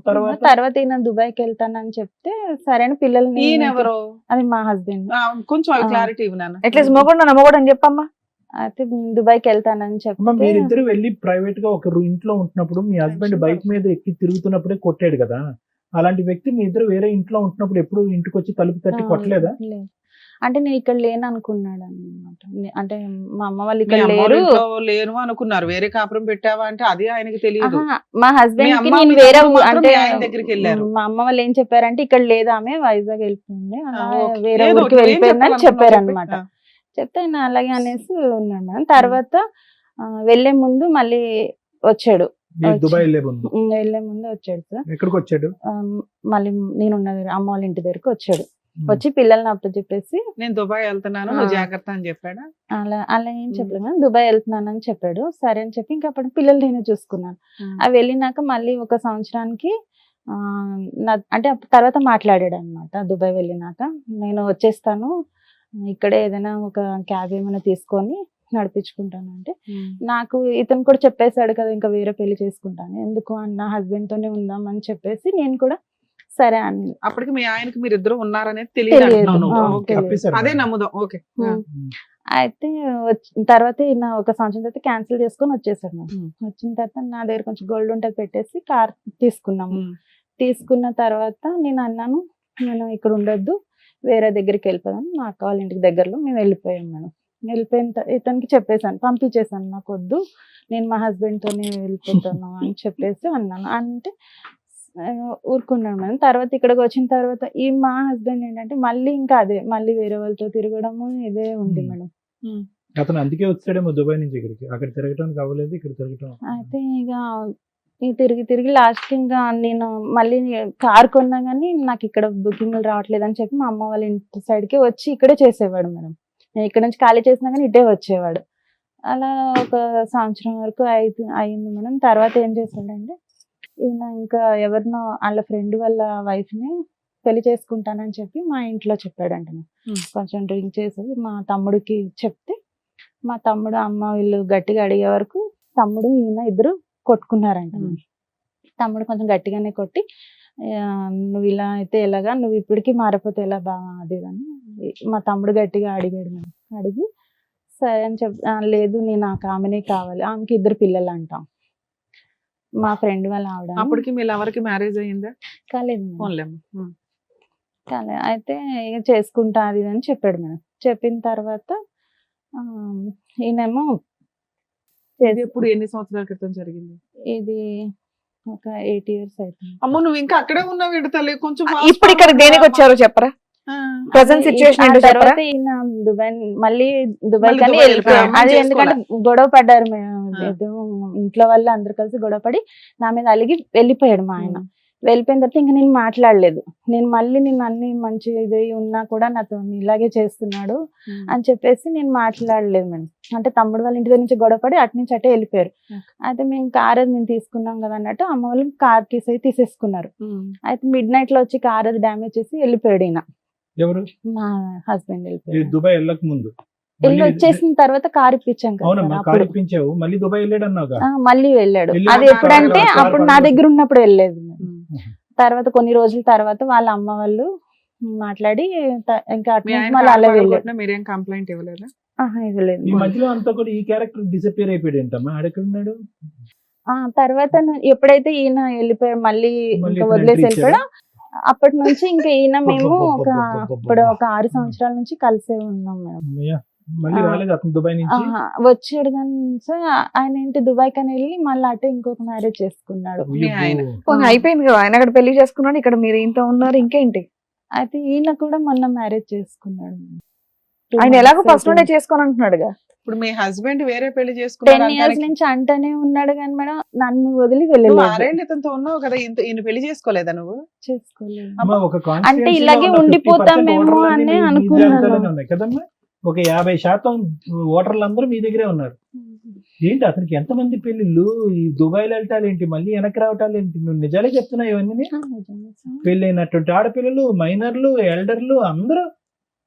తర్వాత ఈయన దుబాయ్కి వెళ్తానని చెప్తే సరే అని పిల్లల్ని. ఈయన ఎవరు? అది మా హస్బెండ్. కొంచెం క్లారిటీ ఇవ్వనా? అట్లీస్ట్ మొగోడు అని చెప్పమ్మా. అయితే దుబాయ్కి వెళ్తానని చెప్పి మీరిద్దరు వెళ్ళి ప్రైవేట్ గా ఒక ఇంట్లో ఉంటున్నప్పుడు మీ హస్బెండ్ బైక్ మీద ఎక్కి తిరుగుతున్నప్పుడే కొట్టాడు కదా, అలాంటి వ్యక్తి మీ ఇద్దరు వేరే ఇంట్లో ఉంటున్నప్పుడు ఎప్పుడు ఇంటికి వచ్చి తలుపు తట్టి కొట్టలేదా? అంటే నేను ఇక్కడ లేను అనుకున్నాడు అనమాట. అంటే మా అమ్మ వాళ్ళు ఇక్కడ లేరు అనుకున్నారు. వేరే కాపురం పెట్టావా అంటే అది ఆయనకి తెలియదు. మా హస్బెండ్ కి నేను వేరే అంటే ఆయన దగ్గరికి వెళ్ళారు. మా అమ్మ వాళ్ళు ఏం చెప్పారంటే ఇక్కడ లేదు, ఆమె వైజాగ్ వెళ్ళిపోయింది, వేరే ఊరికి వెళ్ళిపోయిందని చెప్పారు అనమాట. చెప్తే ఆయన అలాగే అనేసి ఉన్నాడు మేడం. తర్వాత వెళ్లే ముందు మళ్ళీ వచ్చాడు, దుబాయ్ వెళ్లే ముందు వచ్చాడు సార్. ఎక్కడికి వచ్చాడు? మళ్ళీ నేను ఉన్న అమ్మ వాళ్ళ ఇంటి దగ్గరకు వచ్చాడు. వచ్చి పిల్లల్ని అప్పు చెప్పేసి నేను దుబాయ్ వెళ్తున్నాను జాగ్రత్త అని చెప్పాడా? అలా ఏం చెప్పలేదు, దుబాయ్ వెళ్తున్నాను అని చెప్పాడు. సరే అని చెప్పి ఇంకా అప్పుడు పిల్లలు నేను చూసుకున్నాను. అవి వెళ్ళినాక మళ్ళీ 1 సంవత్సరానికి అంటే తర్వాత మాట్లాడాడు అనమాట. దుబాయ్ వెళ్ళినాక నేను వచ్చేస్తాను, ఇక్కడే ఏదైనా ఒక క్యాబ్ ఏమైనా తీసుకొని నడిపించుకుంటాను అంటే, నాకు ఇతను కూడా చెప్పేశాడు కదా ఇంకా వేరే పెళ్లి చేసుకుంటాను, ఎందుకు అన్న హస్బెండ్ తోనే ఉందాం అని చెప్పేసి నేను కూడా సరే అని. అప్పటికి మీ ఆయనకి మీరు ఇద్దరు ఉన్నారనేది తెలియదు, అదే నమ్ముదాం. ఓకే. అయితే తర్వాత ఈయన 1 సంవత్సరం తర్వాత క్యాన్సిల్ చేసుకొని వచ్చేసాడు. వచ్చిన తర్వాత నా దగ్గర కొంచెం గోల్డ్ ఉంటుంది పెట్టేసి కార్ తీసుకున్నాము. తీసుకున్న తర్వాత నేను అన్నాను నేను ఇక్కడ ఉండొద్దు, వేరే దగ్గరికి వెళ్ళిపోదాం, మా అక్క వాళ్ళ ఇంటికి దగ్గరలో మేము వెళ్ళిపోయాం మేడం. వెళ్ళిపోయిన ఇతనికి చెప్పేసాను, పంపించేసాను, నాకు వద్దు నేను మా హస్బెండ్ తోనే వెళ్ళిపోతాను అని చెప్పేసి అన్నాను. అంటే ఊరుకున్నాడు మేడం. తర్వాత ఇక్కడికి వచ్చిన తర్వాత ఈ మా హస్బెండ్ ఏంటంటే మళ్ళీ ఇంకా అదే మళ్ళీ వేరే వాళ్ళతో తిరగడము ఇదే ఉంది మేడం. అతను అందుకే వచ్చాడేమో దుబాయ్ నుంచి ఇక్కడికి, అక్కడ తిరగడానికి అవ్వలేదు, ఇక్కడ తిరగటం. అయితే ఇక తిరిగి లాస్ట్ ఇంకా నేను మళ్ళీ కార్ కొన్నా కానీ నాకు ఇక్కడ బుకింగ్లు రావట్లేదు అని చెప్పి మా అమ్మ వాళ్ళ ఇంటి సైడ్కి వచ్చి ఇక్కడే చేసేవాడు మేడం. నేను ఇక్కడ నుంచి ఖాళీ చేసినా కానీ ఇటే వచ్చేవాడు. అలా 1 సంవత్సరం వరకు అయింది మేడం. తర్వాత ఏం చేశాడంటే ఈయన ఇంకా ఎవరినో వాళ్ళ ఫ్రెండ్ వాళ్ళ వైఫ్ ని పెళ్లి చేసుకుంటానని చెప్పి మా ఇంట్లో చెప్పాడంట. కొంచెం డ్రింక్ చేసి మా తమ్ముడికి చెప్తే మా తమ్ముడు అమ్మ వీళ్ళు గట్టిగా అడిగే వరకు తమ్ముడు ఈయన ఇద్దరు కొట్టుకున్నారంట. తమ్ముడు కొంచెం గట్టిగానే కొట్టి నువ్వు ఇలా అయితే ఎలాగా, నువ్వు ఇప్పటికీ మారిపోతే ఎలా బాగా అది అని మా తమ్ముడు గట్టిగా అడిగాడు. అడిగి సరే అని లేదు నేను నాకు ఆమెనే కావాలి, ఆమెకి 2 పిల్లలు అంటాం, మా ఫ్రెండ్ వాళ్ళ ఆవిడ. అప్పటికి మీ లవర్కి మ్యారేజ్ అయ్యిందా? కాలేదు. అయితే చేసుకుంటా అది అని చెప్పాడు మేడం. చెప్పిన తర్వాత ఈయనేమో ఎప్పుడు ఎన్ని సంవత్సరాల క్రితం జరిగింది ఇది? ఒక 8 years అవుతుంది. అమ్మో నువ్వు ఇంకా అక్కడే ఉన్నావు తల్లి, కొంచెం ఇప్పుడు ఇక్కడ దేనికి వచ్చారో చెప్పరా? ప్రెజెంట్ సిచువేషన్ తర్వాత ఈయన మళ్ళీ దుబాయ్ కానీ వెళ్ళిపోయాడు. అది ఎందుకంటే గొడవ పడ్డారు ఏదో ఇంట్లో వాళ్ళు అందరు కలిసి గొడవ పడి నా మీద అలిగి వెళ్ళిపోయాడు మా ఆయన. వెళ్ళిపోయిన తర్వాత ఇంకా నేను మాట్లాడలేదు. నేను అన్ని మంచి ఇది ఉన్నా కూడా నాతో ఇలాగే చేస్తున్నాడు అని చెప్పేసి నేను మాట్లాడలేదు మేడం. అంటే తమ్ముడు వాళ్ళ ఇంటి దగ్గర నుంచి గొడవపడి అటు నుంచి అటే వెళ్ళిపోయారు. అయితే మేము కార్ అది మేము తీసుకున్నాం కదా అన్నట్టు అమ్మ వాళ్ళు కార్ తీసేసుకున్నారు. అయితే మిడ్ నైట్ లో వచ్చి కార్ అది డ్యామేజ్ చేసి వెళ్ళిపోయాడు ఈయన. ఎవరు? మా హస్బెండ్ వెళ్ళిపోయాడు. దుబాయ్ వెళ్ళక ముందు వెళ్ళి వచ్చేసిన తర్వాత కార్ ఇప్పించాం కదా, మళ్ళీ దుబాయ్ వెళ్ళాడు. మళ్ళీ వెళ్ళాడు. అది ఎప్పుడంటే అప్పుడు నా దగ్గర ఉన్నప్పుడు వెళ్ళలేదు. తర్వాత కొన్ని రోజుల తర్వాత వాళ్ళ అమ్మ వాళ్ళు మాట్లాడి ఇంకా అలా వెళ్ళాడు. మీరేం కంప్లైంట్ ఇవ్వలేదా? ఇవ్వలేదు. ఈ మధ్యలో అంతా కూడా ఈ క్యారెక్టర్ డిసపియర్ అయిపోయాడు ఏంటమ్మా, ఆడెక్కడున్నాడు? తర్వాత ఎప్పుడైతే ఈయన వెళ్ళిపోయాడు మళ్ళీ ఇంకా వదిలేసి వెళ్ళిపోయాడు, అప్పటి నుంచి ఇంకా ఈయన మేము ఇప్పుడు ఒక 6 సంవత్సరాల నుంచి కలిసే ఉన్నాం మేడం. అమ్మయ్య, మళ్ళీ రాలేదు అతను దుబాయ్ నుంచి? వచ్చాడు కానీ సార్ ఆయన ఏంటి దుబాయ్ కని వెళ్ళి మళ్ళీ అటే ఇంకొక మ్యారేజ్ చేసుకున్నాడు. అయిపోయింది కదా, ఆయన అక్కడ పెళ్లి చేసుకున్నాడు, ఇక్కడ మీరు ఇంత ఉన్నారు, ఇంకేంటి? అయితే ఈయన కూడా మొన్న మ్యారేజ్ చేసుకున్నాడు. ఆయన ఎలాగో ఫస్ట్ నుండే చేసుకోని అంటున్నాడుగా. ఇప్పుడు మీ హస్బెండ్ వేరే పెళ్లి 10 years నుంచి అంటనే ఉన్నాడు కానీ మేడం నన్ను వదిలి నువ్వు వెళ్ళలేదు. 6 ఏళ్ళు ఇతనితో ఉన్నావు కదా, ఈయన పెళ్లి చేసుకోలేదా నువ్వు? చేసుకోలేదు. అమ్మా, ఒక అంటే constituency ఇలాగే లో ఉన్న ఉండిపోతామేమో 50% ఓటర్లన్నీ అని మీ అనుకున్నాను. జాబితాలోనే ఉన్నాయి కదమ్మా. ఒక 50% ఓటర్లందరూ మీ దగ్గరే ఉన్నారు. ఏంటి అతనికి ఎంతమంది పెళ్లిళ్ళు? ఈ దుబాయ్లో వెళ్ళటాలు ఏంటి, మళ్ళీ వెనక్కి రావటాలు ఏంటి? నువ్వు నిజాలే చెప్తున్నావు ఇవన్నీ. నిజమే సార్. పెళ్ళైనటువంటి ఆడపిల్లలు, మైనర్లు, ఎల్డర్లు అందరూ,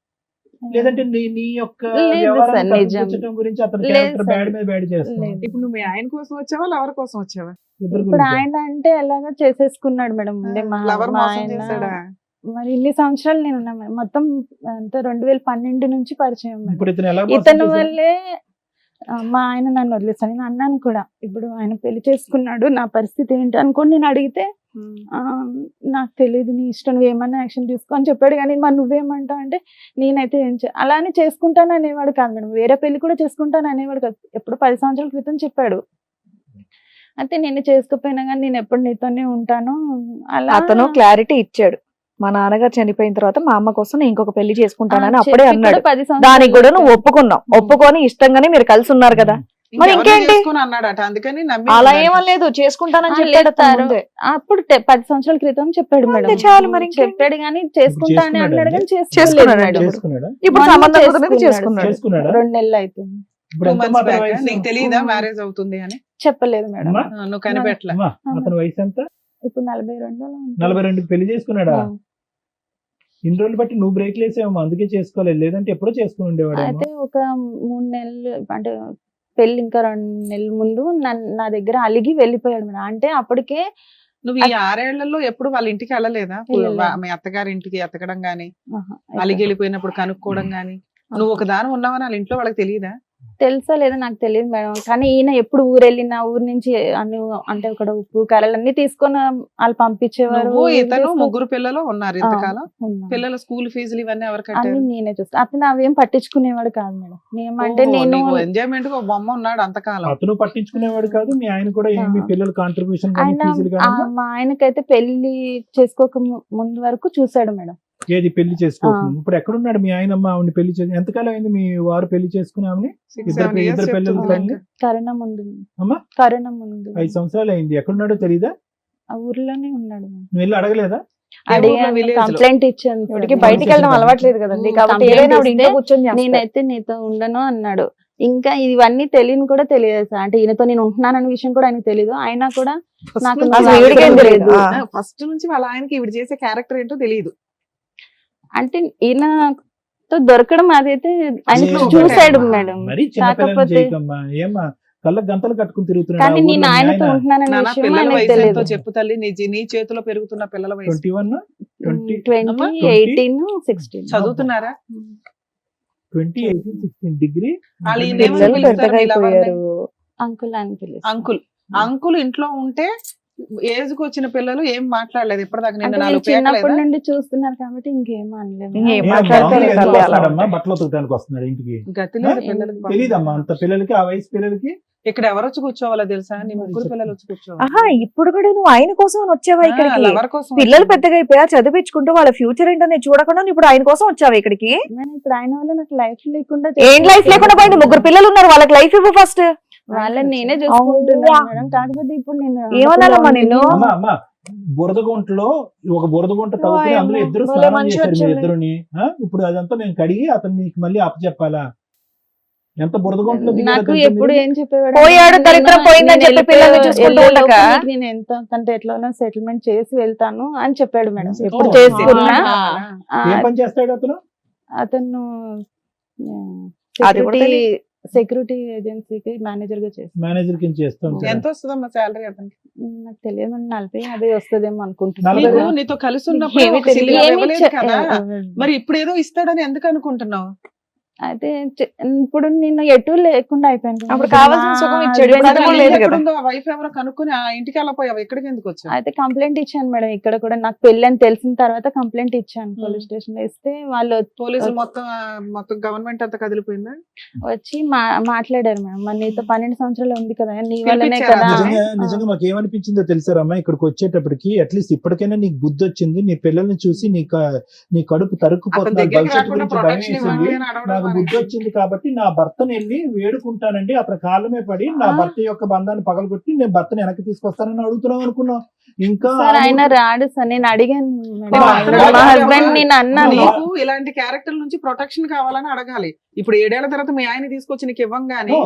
లేదంటే నీ యొక్క లేదు వ్యవహారాన్ని సార్, నిజం. కప్పిపుచ్చటం గురించి అతని లేదు క్యారెక్టర్ సార్. బ్యాడ్ మీద బ్యాడ్ చేస్తావు. లేదు. ఇప్పుడు నువ్వు మీ ఆయన కోసం వచ్చావా లవర్ కోసం వచ్చావా? ఇద్దరు ఇప్పుడు గురించి. ఆయన అంటే ఎలాగో చేసేసుకున్నాడు మేడం. ముందే లవర్ మా మోసం ఆయన చేశాడా? మరి ఇన్ని సంవత్సరాలు నేను ఉన్నా మేడం. మొత్తం అంతా 2012 నుంచి పరిచయం మేడం. ఇప్పుడు ఇతను ఎలా మోసం ఇతను చేశాడు? వల్లే మా ఆయన నన్ను వదిలేస్తాను. నేను అన్నాను కూడా, ఇప్పుడు ఆయన పెళ్లి చేసుకున్నాడు, నా పరిస్థితి ఏంటి అనుకోని నేను అడిగితే నాకు తెలియదు, నీ ఇష్టం, నువ్వు ఏమన్నా యాక్షన్ తీసుకో అని చెప్పాడు. కానీ మరి నువ్వేమంటావు అంటే నేనైతే ఏం అలానే చేసుకుంటాను అనేవాడు కాదు మేడం. వేరే పెళ్లి కూడా చేసుకుంటాను అనేవాడు కాదు. ఎప్పుడు 10 సంవత్సరాల క్రితం చెప్పాడు. అయితే నేను చేసుకోపోయినా కానీ నేను ఎప్పుడు నీతోనే ఉంటాను అలా అతను క్లారిటీ ఇచ్చాడు, మా నాన్నగారు చనిపోయిన తర్వాత మా అమ్మ కోసం నేను ఇంకొక పెళ్లి చేసుకుంటానని అప్పుడే అన్నాడు. 10 సంవత్సరాలు దానికి కూడా నువ్వు ఒప్పుకున్నావు. ఒప్పుకొని ఇష్టంగానే మీరు కలిసి ఉన్నారు కదా. మరి ఇంకేంటి? చేసుకుని అన్నాడట, అందుకని నమ్మి అలా ఏమలేదు, చేసుకుంటానని చెప్పాడు అతను ముందే. అప్పుడు 10 సంవత్సరాల క్రితం చెప్పాడు అంతే మేడం. చాలు, మరి ఇంకేం? చెప్పాడు కానీ చేసుకుంటా అని అన్నాడు కానీ చేసుకున్నాడు. చేసుకోలేదు. చేసుకున్నాడా? ఇప్పుడు మొన్న సంబంధం కుదిరింది, చేసుకున్నాడు. చేసుకున్నాడు. చేసుకున్నాడా? 2 నెలలు అవుతుంది. ఇప్పుడు 2 ఎంత months మాత్రం back వయసు? నీకు తెలియదా మ్యారేజ్ అవుతుంది అని? చెప్పలేదు మేడం. అమ్మా, నువ్వు కనిపెట్టలే. అమ్మా, అతని వయసు ఎంత? ఇప్పుడు 42 ఉంటుంది. 42 పెళ్లి చేసుకున్నాడా? ఆ. ఇన్ని రోజులు బట్టి నువ్వు బ్రేక్ లేసేమో, అందుకే చేసుకోలేదు, లేదంటే ఎప్పుడో చేసుకుని ఉండేవాడు. అయితే ఒక 3 నెలలు అంటే పెళ్లి ఇంకా 2 నెలల ముందు నా దగ్గర అలిగి వెళ్ళిపోయాడు మేడం. అంటే అప్పటికే నువ్వు ఈ 6 ఏళ్లలో ఎప్పుడు వాళ్ళ ఇంటికి వెళ్ళలేదా? వెళ్ళలేదు. మీ అత్తగారి ఇంటికి ఎత్తకడం గానీ, ఆహా, అలిగి వెళ్ళిపోయినప్పుడు కనుక్కోవడం గానీ, నువ్వు ఒక దాని ఉన్నావని వాళ్ళ ఇంట్లో వాళ్ళకి తెలియదా? తెలుసా లేదా నాకు తెలియదు మేడం. కానీ ఈయన ఎప్పుడు ఊరు వెళ్ళినా ఊరు నుంచి అన్ని అంటే అక్కడ ఉప్పు కారాలు అన్ని తీసుకొని వాళ్ళు పంపించేవారు. నువ్వు ఇతను 3 పిల్లలు ఉన్నారు ఇంతకాలం. ఉన్నాం. పిల్లల స్కూల్ ఫీజులు ఇవన్నీ ఎవరు అన్ని కట్టారు? నేనే చూస్తాను. అతను అవేం పట్టించుకునేవాడు కాదు మేడం. నేమంటే నేను ఎంజాయ్మెంట్ ఒక బొమ్మ ఉన్నాడు అంతకాలం. అతను పట్టించుకునేవాడు కాదు, మీ ఆయన కూడా ఏమి పిల్లల కాంట్రిబ్యూషన్ ఆయన ఫీజులు కానీ మా ఆయనకైతే పెళ్లి చేసుకోక ముందు వరకు చూసాడు మేడం. ఏది పెళ్లి చేసుకోకుండా. ఇప్పుడు ఎక్కడున్నాడు మీ ఆయన? ఆవిడ పెళ్లి చేసి ఎంతకాలం అయింది మీ వారు పెళ్లి చేసుకుని ఆమెని? 6-7 years ఇద్దరు పిల్లలు చెప్తున్నాడు. కరోనా ముందు అమ్మా? కరోనా ముందు 5 సంవత్సరాలు అయింది. ఎక్కడున్నాడో తెలీదా? ఆ ఊర్లోనే ఉన్నాడు మేడం. నువ్వు వెళ్ళి అడగలేదా? అడిగాను, village లో. కంప్లైంట్ ఇచ్చాను. ఇప్పటికి బయటికి వెళ్ళడం అలవాట్లేదు కదండి, కాబట్టి కంప్లైంట్ ఏదైనా ఆవిడ ఇంట్లో ఇస్తే కూర్చొని చేస్తారు. నేనైతే నీతో ఉండను అన్నాడు. ఇంకా ఇవన్నీ తెలియని కూడా తెలియదు సార్. అంటే ఈయనతో నేను ఉంటున్నానన్న విషయం కూడా ఆయనకు తెలియదు. అయినా కూడా నాకు అసలు ఈవిడికేం తెలియదు. ఫస్ట్ నుంచి వాళ్ళ ఆయనకి ఇవిడ చేసే క్యారెక్టర్ ఏంటో తెలియదు. అంటే ఈయనతో దొరకడం అదైతే ఆయన అదే చూసాడు ఒకటే. మేడం. మరి చిన్నపిల్లలు కాకపోతే చేయకమ్మా, ఏమ్మా కళ్ళకు గంతలు కట్టుకుని తిరుగుతున్నాడు. కానీ నేను ఆయనతో ఉంటున్నానన్న నాన్న విషయం పిల్లల ఆయనకు వయసు ఎంతో తెలియదు. చెప్పు తల్లి. నీ చేతిలో పెరుగుతున్న పిల్లల వయసు 21, 20, 20, 18, 16 చదువుతున్నారా? 20, 18, 16 డిగ్రీ. వాళ్ళు ఈ పిల్లలు పిలుస్తారు పెద్దగా వీళ్ళ అయిపోయారు. అంకుల్ అని పిలుస్తాను. అంకుల్ ఇంట్లో ఉంటే ఏజ్ కు వచ్చిన పిల్లలు ఏం మాట్లాడలేదు ఇప్పటిదాకా. అంటే నిన్న వీళ్ళు 4 చిన్నప్పటి పేకలేదా? నుండి చూస్తున్నారు కాబట్టి ఇంకేం అనలేదు. ఇంకేం ఏ, మాట్లాడతారు మామూలుగా ఎందుకు తల్లి అలా వస్తున్నాడమ్మా? ఉంటే. బట్టలు ఉతకడానికి వస్తున్నాడు ఇంటికి. గతి లేదు పిల్లలకి. తెలీదమ్మా అంత పిల్లలకి, ఆ వయసు పిల్లలకి. ఇక్కడ ఎవరు వచ్చి కూర్చోవాలో తెలుసా? నీ 3 పిల్లలు వచ్చి కూర్చోవాలి. ఆహా, ఇప్పుడు కూడా నువ్వు ఆయన కోసం వచ్చావా ఇక్కడికి? లవర్ కోసం పిల్లలు వచ్చాను. పెద్దగా అయిపోయా, చదివించుకుంటూ వాళ్ళ ఫ్యూచర్ ఏంటో నేను చూడకుండా నువ్వు ఇప్పుడు ఆయన కోసం వచ్చావా ఇక్కడికి? నేను ఇప్పుడు ఆయన వల్ల నాకు లైఫ్ లేకుండా ఏం లైఫ్ లేకుండా పోయింది? 3 పిల్లలు ఉన్నారు, వాళ్ళకి లైఫ్ ఇవ్వు ఫస్ట్. వాళ్ళని నేనే చూసుకుంటున్నాను మేడం. కాకపోతే ఇప్పుడు నేను ఏమనాలమ్మా నిన్ను? అమ్మా బురదగుంటలో ఒక బురదగుంట తవ్వుకుని అందులో ఇద్దరు భలే స్నానం మనిషి చేశారు, వచ్చింది. మీరు ఇద్దరుని. ఇప్పుడు అదంతా మేము కడిగి అతను నీకు మళ్ళీ అప్పచెప్పాలా? ఎంత బురదగుంటలో దిగారో నాకు తెలుసా ఎప్పుడు మీరు? ఏం చెప్పేవాడు పోయాడు, అంటే దరిద్రం నేను పోయిందని చెప్పి వెళ్ళిపోయి- పిల్లల్ని చూసుకుంటూ వెళ్ళే ఉండక? లోపు నేను ఎంత కంటే ఎట్లా సెటిల్మెంట్ చేసి వెళ్తాను అని చెప్పాడు మేడం. ఎప్పుడు ఓ, చేసుకున్నా ఆ. ఏం పని చేస్తాడు అతను? అతను అది కూడా సెక్యూరిటీ ఏజెన్సీకి మేనేజర్ గా చేస్తాను. మేనేజర్ కింద చేస్తాం. ఎంత వస్తుందమ్మా శాలరీ అతనికి? నాకు తెలియదు 40-50 వస్తుందేమో అనుకుంటున్నాను. 40? నీకు నీతో కలిసి ఉన్నప్పుడు ఏమీ ఒక సిలిండర్ తెలియదు. ఇవ్వలేదు కదా. ఏమీ మరి ఇప్పుడు ఏదో ఇస్తాడని ఎందుకు అనుకుంటున్నావు? అయితే ఇప్పుడు నేను ఎటు లేకుండా అయిపోయాను. అప్పుడు కావాల్సిన సుఖం ఇచ్చాడు, ఇప్పుడు అది కూడా లేదు కదా. వైఫ్ ఎవరో కనుక్కొని ఆ ఇంటికి వెళ్ళిపోయావు, ఎక్కడికి ఎందుకు వచ్చావు? అయితే కంప్లైంట్ ఇచ్చాను మేడం. ఇక్కడ కూడా నాకు పెళ్లి అని తెలిసిన తర్వాత కంప్లైంట్ ఇచ్చాను పోలీస్ స్టేషన్ లో. ఇస్తే వాళ్ళు పోలీసులు మొత్తం గవర్నమెంట్ అంతా కదిలిపోయిందా? వచ్చి మాట్లాడారు మేడం, మరి నీతో 12 సంవత్సరాలు ఉంది కదా, నీ వల్లనే కదా. నిజంగా మాకు ఏమనిపించిందో తెలుసారమ్మా, ఇక్కడికి వచ్చేటప్పటికి అట్లీస్ట్ ఇప్పటికైనా నీకు బుద్ధి వచ్చింది, నీ పిల్లల్ని చూసి నీ కడుపు తరుక్కుపోతుంది, భవిష్యత్తు గురించి భయం వేసింది, నాకు బుద్ధి వచ్చింది కాబట్టి నా భర్తను వెళ్ళి వేడుకుంటానండి, అతని కాళ్ళమే పడి నా భర్త యొక్క బంధాన్ని పగలగొట్టి నేను భర్తను వెనక్కి తీసుకొస్తానని అడుగుతున్నాం అనుకున్నాం. ఇంకా ఆయన రాడు సార్, నేను అడిగాను మా హస్బెండ్, నేను అన్నాను నీకు ఇలాంటి క్యారెక్టర్ నుంచి ప్రొటెక్షన్ కావాలని అడగాలి. ఇప్పుడు 7 ఏళ్ల తర్వాత మీ ఆయన తీసుకొచ్చి నీకు ఇవ్వంగానే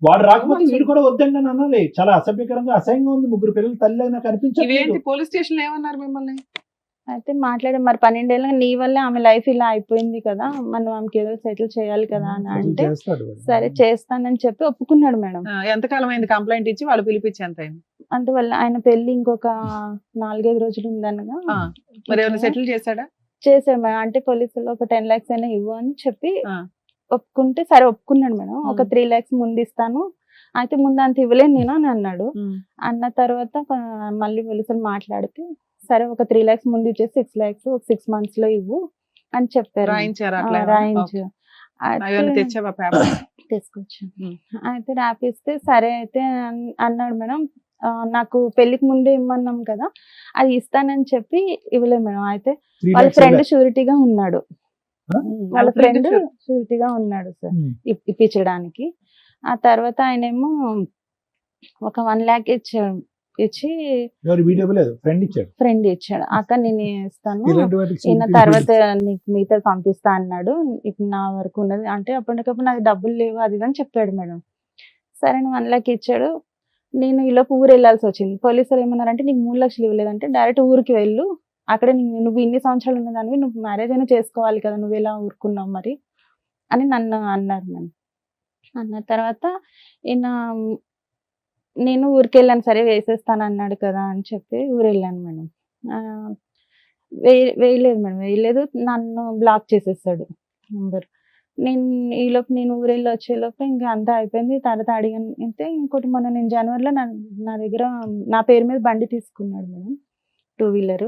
వాడు రాకపోతే వీడు కూడా వద్దండి అని అనాలి. చాలా అసభ్యకరంగా అసహ్యంగా ఉంది. 3 పిల్లలు తల్లి నాకు అనిపించింది. ఇవేంటి పోలీస్ స్టేషన్ లో ఏమన్నారు మిమ్మల్ని? అయితే మాట్లాడారు, మరి 12 ఏళ్ళ నీ వల్లే ఆమె లైఫ్ ఇలా అయిపోయింది కదా, మనం ఆమెకి ఏదో సెటిల్ చేయాలి కదా అని అంటే సరే చేస్తానని చెప్పి ఒప్పుకున్నాడు మేడం. ఎంతకాలం అయింది కంప్లైంట్ ఇచ్చి వాళ్ళు పిలిపించి? ఎంత అయింది? అంటే వాళ్ళ ఆయన పెళ్లి ఇంకొక 4-5 రోజులు ఉందనగా మరి ఏమైనా సెటిల్ చేశాడా? చేశాడు మేడం. అంటే పోలీసులు ఒక 10 lakhs అయినా ఇవ్వు అని చెప్పి ఒప్పుకుంటే సరే ఒప్పుకున్నాడు మేడం. ఒక 3 lakhs ముందు ఇస్తాను, అయితే ముందు అంత ఇవ్వలేను నేను అని అన్నాడు. అన్న తర్వాత మళ్ళీ పోలీసులు మాట్లాడితే సరే ఒక 3 lakhs ముందు ఇచ్చేసి 6 lakhs 6 months లో ఇవ్వు అని చెప్పారు. రాయించు తీసుకొచ్చాను. అయితే రాపిస్తే సరే అయితే అన్నాడు మేడం, నాకు పెళ్లికి ముందే ఇమ్మన్నాం కదా అది ఇస్తానని చెప్పి ఇవ్వలేదు మేడం. అయితే వాళ్ళ ఫ్రెండ్ షూరిటీగా ఉన్నాడు, సార్ ఇప్పించడానికి. ఆ తర్వాత ఆయనేమో ఒక 1 lakh ఇచ్చాడు. ఇచ్చి ఫ్రెండ్ ఇచ్చాడు, అక్క నేను ఇస్తాను, ఈయన తర్వాత నీకు మిగతా పంపిస్తా అన్నాడు, ఇప్పుడు నా వరకు ఉన్నది అంటే అప్పటికప్పుడు నాకు డబ్బులు లేవు అది అని చెప్పాడు మేడం. సరే 1 lakh ఇచ్చాడు. నేను ఈలోపు ఊరు వెళ్ళాల్సి వచ్చింది. పోలీసులు ఏమన్నారంటే నీకు 3 lakhs ఇవ్వలేదంటే డైరెక్ట్ ఊరికి వెళ్ళు, అక్కడ నువ్వు ఇన్ని సంవత్సరాలు ఉన్నదానివి, నువ్వు మ్యారేజ్ అయినా చేసుకోవాలి కదా, నువ్వు ఎలా ఊరుకున్నావు మరి అని నన్ను అన్నారు మేడం. అన్న తర్వాత ఈయన నేను ఊరికి వెళ్ళాను, సరే వేసేస్తాను అన్నాడు కదా అని చెప్పి ఊరు వెళ్ళాను మేడం. వేయలేదు మేడం, వేయలేదు, నన్ను బ్లాక్ చేసేసాడు నంబర్. నేను ఊరు వెళ్ళి వచ్చేలోపు ఇంకా అంతా అయిపోయింది. తర్వాత అడిగాను అయితే ఇంకోటి మొన్న నేను జనవరిలో నా దగ్గర నా పేరు మీద బండి తీసుకున్నాడు మేడం, 2-wheeler.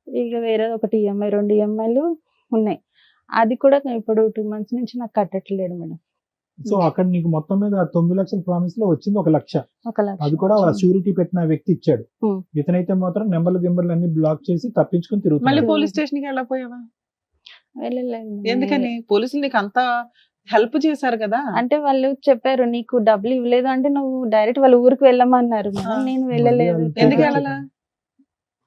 ఇక వేరే ఒకటి EMI 2 EMIలు ఉన్నాయి, అది కూడా ఇప్పుడు 2 months నుంచి నాకు కట్టట్లేడు మేడం. సో అక్కడ నీకు మొత్తం మీద 9 లక్షల ప్రామిస్ లో వచ్చింది 1 లక్ష. అది కూడా షూరిటీ పెట్టిన వ్యక్తి ఇచ్చాడు. ఇతనైతే మాత్రం గిమ్మర్లు అన్ని బ్లాక్ చేసి తప్పించుకుని తిరుగుతాడు. మళ్ళీ పోలీస్ స్టేషన్ కి వెళ్ళకపోయావా? వెళ్ళలేదు. ఎందుకని? పోలీసులు నీకు అంత హెల్ప్ చేశారు కదా. అంటే వాళ్ళు చెప్పారు నీకు డబ్బులు ఇవ్వలేదు అంటే నువ్వు డైరెక్ట్ వాళ్ళ ఊరికి వెళ్ళమన్నారు. నేను వెళ్ళలేదు. ఎందుకు వెళ్ళాలా?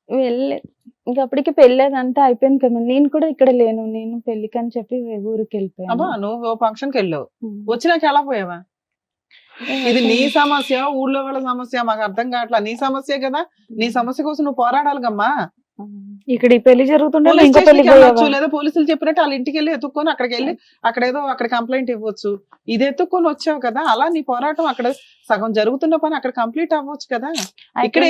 వెళ్ళలేదు, ఇంకా అప్పటికి పెళ్ళేది అంతా అయిపోయింది కదా. నేను కూడా ఇక్కడ లేను, నేను పెళ్లికి అని చెప్పి ఊరికి వెళ్ళిపోయాను. నువ్వు ఫంక్షన్ కి వెళ్ళావు, వచ్చినాక ఎలా పోయావా? ఇది నీ సమస్య, ఊళ్ళో వాళ్ళ సమస్య మాకు అర్థం కావట్లా. నీ సమస్య కదా, నీ సమస్య కోసం నువ్వు పోరాడాలిగమ్మా. ఇక్కడ ఈ పెళ్లి జరుగుతుంటే లేదా పోలీసులు చెప్పినట్టు వాళ్ళ ఇంటికి వెళ్ళి ఎత్తుక్కొని అక్కడికి వెళ్ళి అక్కడ కంప్లైంట్ ఇవ్వచ్చు. ఇది ఎత్తుక్కొని వచ్చావు కదా, అలా నీ పోరాటం అక్కడ సగం జరుగుతున్న పని అక్కడ కంప్లీట్ అవ్వచ్చు కదా. ఇక్కడ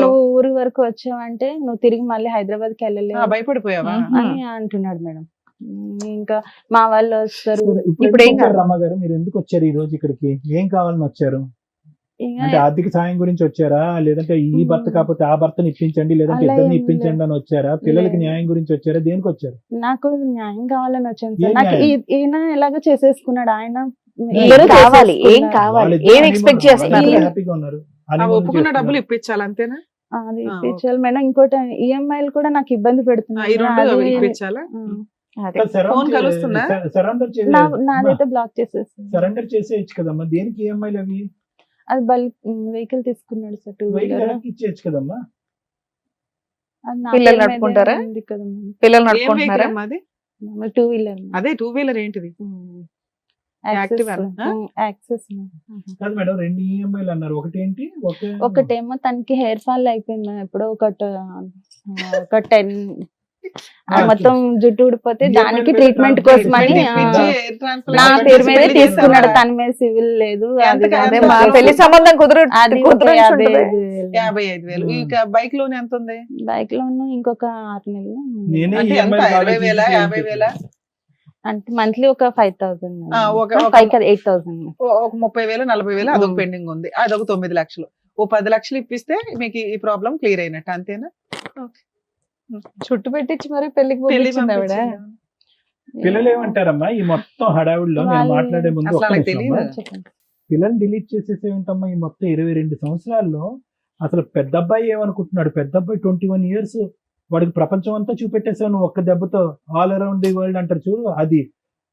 నువ్వు ఊరి వరకు వచ్చావంటే నువ్వు తిరిగి మళ్ళీ హైదరాబాద్ కి వెళ్ళలేదు, భయపడిపోయావా అని అంటున్నాడు మేడం. ఇంకా మా వాళ్ళు వస్తారు. ఇప్పుడు ఏం కాదు రమ్మగారు, మీరు ఎందుకు వచ్చారు ఈ రోజు ఇక్కడికి? ఏం కావాలని వచ్చారు? అంటే ఆర్థిక సాయం గురించి వచ్చారా, లేదంటే ఈ భర్త కాకపోతే ఆ భర్తని ఇప్పించండి, లేదంటే ఇద్దరిని ఇప్పించండి అని వచ్చారా, పిల్లలకి న్యాయం గురించి వచ్చారా, దేనికి వచ్చారు? నాకు న్యాయం కావాలని వచ్చాను సార్. నాకు ఈయన ఎలాగో చేసేసుకున్నాడు, ఆయన కావాలి, ఏం కావాలి, ఏం ఎక్స్పెక్ట్ చేస్తున్నారు? హ్యాపీగా ఉన్నారు, ఒప్పుకున్న డబ్బులు ఇప్పించాలి అంతేనా? అది ఇప్పించాలి మేడం. ఇంకోటి EMIలు కూడా నాకు ఇబ్బంది పెడుతున్నాయి. నాదైతే బ్లాక్ చేసేసి సరెండర్ చేసేయచ్చు కదమ్మా. దేనికి EMIలు అవి? అది బల్క్ వెహికల్ తీసుకున్నాడు సార్, 2-wheeler ఇచ్చేయచ్చు కదమ్మా. పిల్లలు నడుపుకుంటారా? పిల్లలు నడుపుకుంటారా? 2-wheeler. అదే 2-wheeler ఏంటిది? యాక్సెస్ కాదు మేడం, 2 EMIలు అన్నారు. ఒకటేమో తనకి హెయిర్ ఫాల్ అయిపోయింది ఎప్పుడో, ఒక 10 మొత్తం జుట్టు ఊడిపోతే దానికి ట్రీట్మెంట్ కోసం అని నా పేరు మీద తీసుకున్నాడు. తన మీద సివిల్ లేదు, పెళ్లి సంబంధం 55,000. బైక్ లోన్ ఎంత ఉంది? బైక్ లోన్ ఇంకొక 6 నెలలు. అంటే మంత్లీ ఒక 5,000 ఒక 8,000 ఒక 30,000 40,000 అదొక ఉమ్. పెండింగ్ ఉంది, అదొక 9 లక్షలు. ఓ 10 లక్షలు ఇప్పిస్తే మీకు ఈ ప్రాబ్లం క్లియర్ అయినట్టు అంతేనా? చుట్టు పెట్టించి మరి పెళ్లికి పెళ్లి పంపించింది ఆవిడ. పంపించిందా? పిల్లలు ఏమంటారమ్మా ఈ మొత్తం హడావుడిలో? నేను వాళ్ళు- మాట్లాడే ముందు అసలు ఒక్క వాళ్ళకి నిమిషం తెలీదా? అమ్మా. చెప్పండి. పిల్లల్ని డిలీట్ చేసేసి ఉంటామ్మా ఈ మొత్తం 22 సంవత్సరాల్లో. అసలు పెద్ద అబ్బాయి ఏమనుకుంటున్నాడు? పెద్ద అబ్బాయి 21 years, వాడికి ప్రపంచం అంతా చూపెట్టేసావు నువ్వు ఒక్క దెబ్బతో. ఆల్ అరౌండ్ ది వరల్డ్ అంటారు చూడు, అది.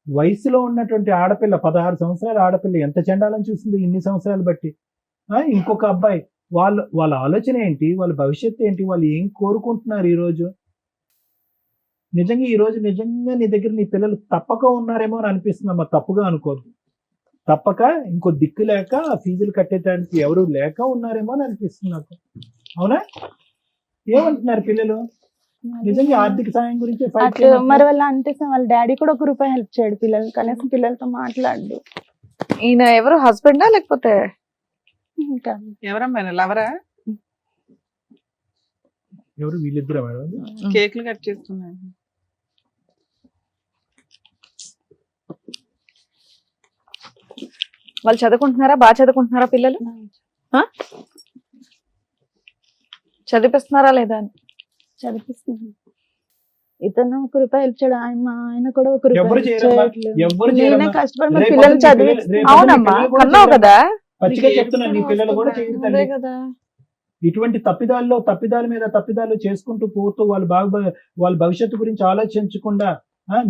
వయసులో ఉన్నటువంటి ఆడపిల్ల, 16 సంవత్సరాల ఆడపిల్ల ఎంత చండాలని చూసింది ఇన్ని సంవత్సరాలు బట్టి. ఇంకొక అబ్బాయి, వాళ్ళ ఆలోచన ఏంటి, వాళ్ళ భవిష్యత్తు ఏంటి, వాళ్ళు ఏం కోరుకుంటున్నారు ఈ రోజు? నిజంగా ఈ రోజు నిజంగా నీ దగ్గర నీ పిల్లలు తప్పక ఉన్నారేమో అని అనిపిస్తుందమ్మా. తప్పుగా అనుకోద్దు. తప్పక ఇంకో దిక్కు లేక ఫీజులు కట్టేటానికి ఎవరు లేక ఉన్నారేమో అని అనిపిస్తుంది నాకు. అవునా? ఏమంటున్నారు పిల్లలు? నిజంగా ఆర్థిక సాయం గురించి fight అట్లా చేయమంటున్నారు. మరి వాళ్ళ అంటే వాళ్ళ డాడీ కూడా ₹1 హెల్ప్ చేయడు పిల్లలు, కనీసం పిల్లలతో మాట్లాడు. ఈయన ఎవరు, హస్బెండా లేకపోతే? ఇంకా ఎవరమ్మా లవరా? ఎవరు వీళ్ళిద్దరు మేడం? కేకులు కట్ చేస్తున్నాను. వాళ్ళు చదువుకుంటున్నారా? బాగా చదువుకుంటున్నారా పిల్లలు? చదివిస్తున్నారా లేదా అని? చదివిస్తుంది. ఇతను ₹1 హెల్ప్ చేయడు, ఆయన కూడా ₹1 ఎవరు help చేయరమ్మా? చేయట్లేదు. ఎవరు నేనే చేయరమ్మా? కష్టపడి మా రేపు పిల్లలు పొద్దున్న చదివి పిల్లలు- రేపు పొద్దున్న అవునమ్మా, పిల్లలు కూడా కన్నావు చేయరు. కదా. పచ్చిగా చెప్తున్నా, నీ పిల్లలు కూడా చేయరు అదే తల్లి. కదా. ఇటువంటి తప్పిదాల మీద తప్పిదాలు చేసుకుంటూ పోతూ వాళ్ళ భవిష్యత్తు గురించి ఆలోచించకుండా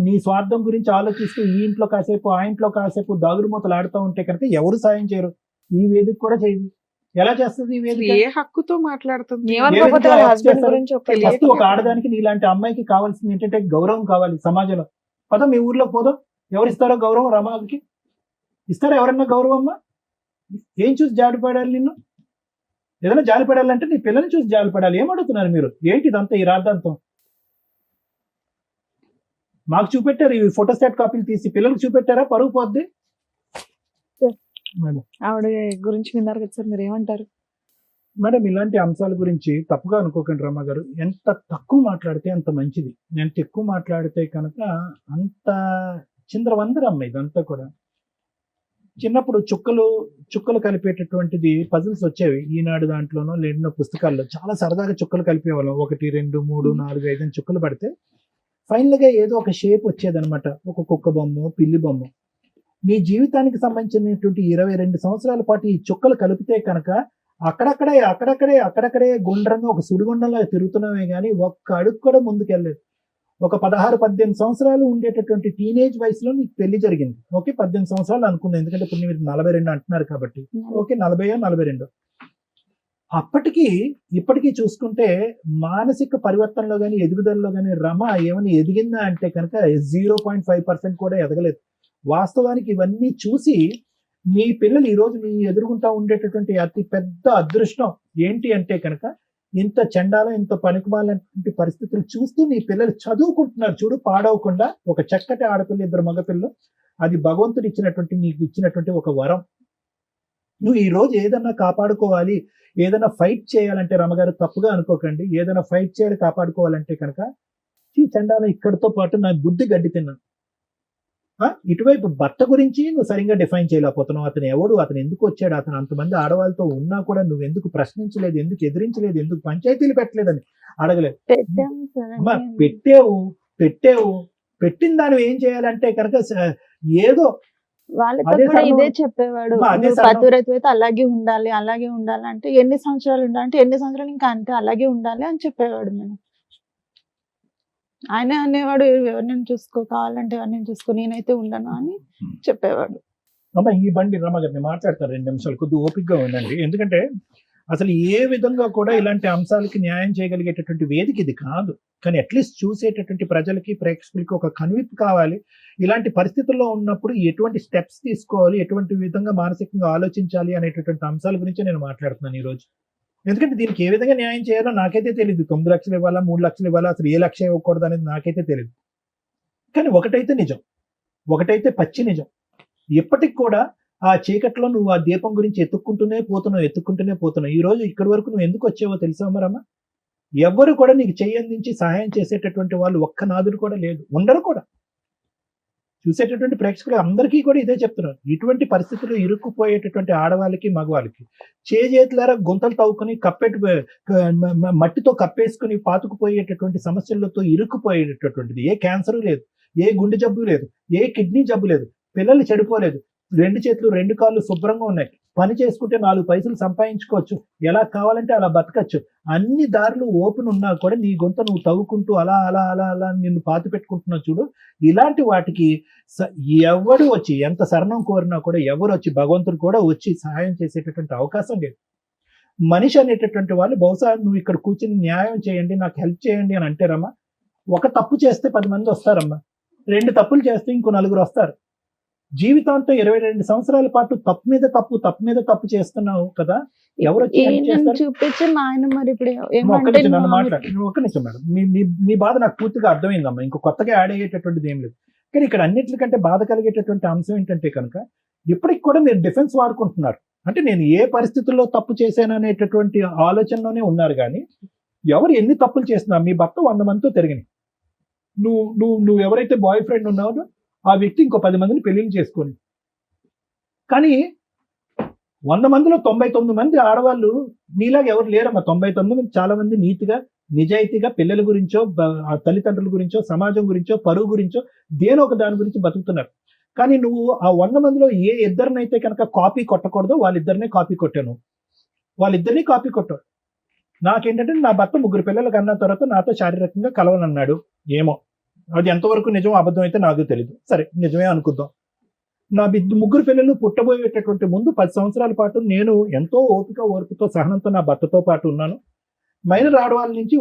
నీ స్వార్థం గురించి ఆలోచిస్తూ ఈ ఇంట్లో కాసేపు ఆ ఇంట్లో కాసేపు దాగుడు మూతలు ఆడుతూ ఉంటే కనుక ఎవరు సాయం చేయరు. ఈ వేదిక కూడా చేయదు. ఎలా చేస్తుంది ఈ వేదిక? ఏ హక్కుతో మాట్లాడుతుంది? ఏమనుకోకపోతే వాళ్ళ హస్బెండ్ గురించి ఒక తెలియదు. ఫస్ట్ ఒక ఆడదానికి నీలాంటి అమ్మాయికి కావాల్సింది ఏంటంటే గౌరవం కావాలి సమాజంలో. పద మీ ఊర్లో పోదాం. ఎవరు ఇస్తారో గౌరవం? రమాకి ఇస్తారా ఎవరన్నా గౌరవం? అమ్మా ఏం చూసి జాలిపడాలి నిన్ను? ఏదైనా జాలిపడాలంటే నీ పిల్లల్ని చూసి జాలిపడాలి. ఏమడుగుతున్నారు మీరు? ఏంటి ఇదంతా ఈ రాద్ధాంతం? మాకు చూపెట్టారు ఈ ఫోటోస్టాట్ కాపీలు తీసి, పిల్లలకు చూపెట్టారా? పరుగు పోద్ది. ఆవిడ గురించి విన్నారు కదా సార్, మీరు ఏమంటారు? మేడం ఇలాంటి అంశాల గురించి తప్పుగా అనుకోకండి రమ్మ గారు. ఎంత తక్కువ మాట్లాడితే అంత మంచిది. ఎంత ఎక్కువ మాట్లాడితే కనుక అంత చిందరవందరమ్మ ఇదంతా కూడా. చిన్నప్పుడు చుక్కలు కలిపేటటువంటిది పజిల్స్ వచ్చేవి ఈనాడు దాంట్లోనో లేనో పుస్తకాల్లో. చాలా సరదాగా చుక్కలు కలిపేవాళ్ళం. 1 2 3 4 5 అని చుక్కలు పడితే ఫైనల్ గా ఏదో ఒక షేప్ వచ్చేదనమాట. ఒక కుక్క బొమ్మ, పిల్లి బొమ్మ. నీ జీవితానికి సంబంధించినటువంటి 22 సంవత్సరాల పాటు ఈ చుక్కలు కలిపితే కనుక అక్కడక్కడే గుండ్రంగా ఒక సుడిగుండంలో తిరుగుతున్నామే కానీ ఒక్క అడుగు కూడా ముందుకెళ్ళలేదు. ఒక 16-18 సంవత్సరాలు ఉండేటటువంటి టీనేజ్ వయసులో నీకు పెళ్లి జరిగింది. ఓకే, 18 సంవత్సరాలు అనుకుంది, ఎందుకంటే ఇప్పుడు మీరు 42 అంటున్నారు కాబట్టి. ఓకే, 40-42. అప్పటికి ఇప్పటికీ చూసుకుంటే మానసిక పరివర్తనలో కానీ ఎదుగుదలలో కానీ రమ ఏమైనా ఎదిగిందా అంటే కనుక 0.5% కూడా ఎదగలేదు. వాస్తవానికి ఇవన్నీ చూసి మీ పిల్లలు ఈరోజు మీ ఎదురుగుంటా ఉండేటటువంటి అతి పెద్ద అదృష్టం ఏంటి అంటే కనుక ఇంత చండాలం, ఇంత పనికిమాలినటువంటి పరిస్థితులు చూస్తూ నీ పిల్లలు చదువుకుంటున్నారు చూడు, పాడవకుండా. ఒక చక్కటి ఆడపిల్ల, 2 మగపిల్లలు. అది భగవంతుడు ఇచ్చినటువంటి, నీకు ఇచ్చినటువంటి ఒక వరం. నువ్వు ఈ రోజు ఏదన్నా కాపాడుకోవాలి, ఏదైనా ఫైట్ చేయాలంటే రమగారు తప్పుగా అనుకోకండి, ఏదైనా ఫైట్ చేయాలి కాపాడుకోవాలంటే కనుక ఈ చండాలం ఇక్కడితో పాటు నా బుద్ధి గడ్డి తిన్నాను. ఇటువైపు భర్త గురించి నువ్వు సరిగ్గా డిఫైన్ చేయలేకపోతున్నావు. అతను ఎవడు, అతను ఎందుకు వచ్చాడు, అతను అంతమంది ఆడవాళ్ళతో ఉన్నా కూడా నువ్వు ఎందుకు ప్రశ్నించలేదు, ఎందుకు ఎదిరించలేదు, ఎందుకు పంచాయతీలు పెట్టలేదని అడగలేదు. పెట్టాము సార్. అమ్మా పెట్టిన దాన్ని ఏం చేయాలంటే కనుక ఏదో వాళ్ళతో అదే కూడా సగం- ఇదే చెప్పేవాడు. అమ్మా, అదే నువ్వు సగం- పతివ్రత అయితే అలాగే ఉండాలి అంటే ఎన్ని సంవత్సరాలు ఉండాలంటే ఎన్ని సంవత్సరాలు ఇంకా అంతే అలాగే ఉండాలి అని చెప్పేవాడు. మేము ఆయన అనేవాడు ఎవరిని చూసుకో, కావాలంటే ఎవరిని చూసుకో, నేనైతే ఉండను అని చెప్పేవాడు. అమ్మా ఈ బండి రమగారిని మాట్లాడతారు 2 నిమిషాలు, కొద్దిగా ఓపికగా ఉండండి. ఎందుకంటే అసలు ఏ విధంగా కూడా ఇలాంటి అంశాలకి న్యాయం చేయగలిగేటటువంటి వేదిక ఇది కాదు. కానీ అట్లీస్ట్ చూసేటటువంటి ప్రజలకి, ప్రేక్షకులకి ఒక కనువిప్పు కావాలి. ఇలాంటి పరిస్థితుల్లో ఉన్నప్పుడు ఎటువంటి స్టెప్స్ తీసుకోవాలి, ఎటువంటి విధంగా మానసికంగా ఆలోచించాలి అనేటటువంటి అంశాల గురించి నేను మాట్లాడుతున్నాను ఈరోజు. ఎందుకంటే దీనికి ఏ విధంగా న్యాయం చేయాలో నాకైతే తెలియదు. 9 లక్షలు ఇవ్వాలా, 3 లక్షలు ఇవ్వాలా, అసలు ఏ లక్ష ఇవ్వకూడదు అనేది నాకైతే తెలియదు. కానీ ఒకటైతే నిజం, ఒకటైతే పచ్చి నిజం. ఎప్పటికి కూడా ఆ చీకట్లో నువ్వు ఆ దీపం గురించి ఎత్తుక్కుంటూనే పోతున్నావు. ఈ రోజు ఇక్కడి వరకు నువ్వు ఎందుకు వచ్చావో తెలుసా మరమ్మ? ఎవ్వరు కూడా నీకు చెయ్యి అందించి సహాయం చేసేటటువంటి వాళ్ళు ఒక్క నాదుడు కూడా లేదు, ఉండరు కూడా. చూసేటటువంటి ప్రేక్షకులు అందరికీ కూడా ఇదే చెప్తున్నారు. ఇటువంటి పరిస్థితుల్లో ఇరుక్కుపోయేటటువంటి ఆడవాళ్ళకి మగవాళ్ళకి చేతులారా గుంతలు తవ్వుకుని మట్టితో కప్పేసుకుని పాతుకుపోయేటటువంటి సమస్యలతో ఇరుక్కుపోయేటటువంటిది. ఏ క్యాన్సర్ లేదు, ఏ గుండె జబ్బు లేదు, ఏ కిడ్నీ జబ్బు లేదు, పిల్లలు చెడిపోలేదు, 2 చేతులు 2 కాళ్ళు శుభ్రంగా ఉన్నాయి, పని చేసుకుంటే 4 పైసలు సంపాదించుకోవచ్చు, ఎలా కావాలంటే అలా బతకచ్చు, అన్ని దారులు ఓపెన్ ఉన్నా కూడా నీ గొంత నువ్వు తవ్వుకుంటూ అలా అలా అలా అలా నిన్ను పాతి పెట్టుకుంటున్నావు చూడు. ఇలాంటి వాటికి ఎవడు వచ్చి ఎంత శరణం కోరినా కూడా ఎవరు వచ్చి భగవంతుడు కూడా వచ్చి సహాయం చేసేటటువంటి అవకాశం లేదు. మనిషి అనేటటువంటి వాళ్ళు బహుశా నువ్వు ఇక్కడ కూర్చుని న్యాయం చేయండి, నాకు హెల్ప్ చేయండి అని అంటారమ్మా. ఒక తప్పు చేస్తే 10 మంది వస్తారమ్మా, 2 తప్పులు చేస్తే ఇంకో 4 వస్తారు. జీవితాంతం 22 సంవత్సరాల పాటు తప్పు మీద తప్పు చేస్తున్నావు కదా, ఎవరు చూపించి మా ఆయన మరి ఇప్పుడు నన్ను మాట్లాడు. ఒక్క నిమిషం మేడం, మీ బాధ నాకు పూర్తిగా అర్థమైందమ్మా. ఇంకో కొత్తగా యాడ్ అయ్యేటటువంటిది ఏం లేదు. కానీ ఇక్కడ అన్నిటికంటే బాధ కలిగేటటువంటి అంశం ఏంటంటే కనుక ఇప్పటికి కూడా మీరు డిఫెన్స్ వాడుకుంటున్నారు. అంటే నేను ఏ పరిస్థితుల్లో తప్పు చేశాను అనేటటువంటి ఆలోచనలోనే ఉన్నారు. కానీ ఎవరు ఎన్ని తప్పులు చేస్తున్నా, మీ భర్త 100 మందితో తిరిగినాయి, నువ్వు ఎవరైతే బాయ్ ఫ్రెండ్ ఉన్నావో ఆ వ్యక్తి ఇంకో 10 మందిని పెళ్లిళ్ళు చేసుకోండి. కానీ 100 మందిలో 99 మంది ఆడవాళ్ళు నీలాగా ఎవరు లేరమ్మా. 99 మంది చాలా మంది నీతిగా నిజాయితీగా పిల్లల గురించో తల్లిదండ్రుల గురించో సమాజం గురించో పరువు గురించో దేనో ఒక దాని గురించి బతుకుతున్నారు. కానీ నువ్వు ఆ 100 మందిలో ఏ ఇద్దరినైతే కనుక కాపీ కొట్టకూడదో వాళ్ళిద్దరినే కాపీ కొట్టాను, వాళ్ళిద్దరినీ కాపీ కొట్టాడు. నాకేంటంటే నా భర్త 3 పిల్లలు కన్నా తర్వాత నాతో శారీరకంగా కలవనన్నాడు. ఏమో అది ఎంతవరకు నిజం అబద్ధం అయితే నాకు తెలియదు, సరే నిజమే అనుకుందాం. నా 3 పిల్లలు పుట్టబోయేటటువంటి ముందు 10 సంవత్సరాల పాటు నేను ఎంతో ఓర్పుతో సహనంతో నా భర్తతో పాటు ఉన్నాను. మైనర్ ఆడవాళ్ళ నుంచి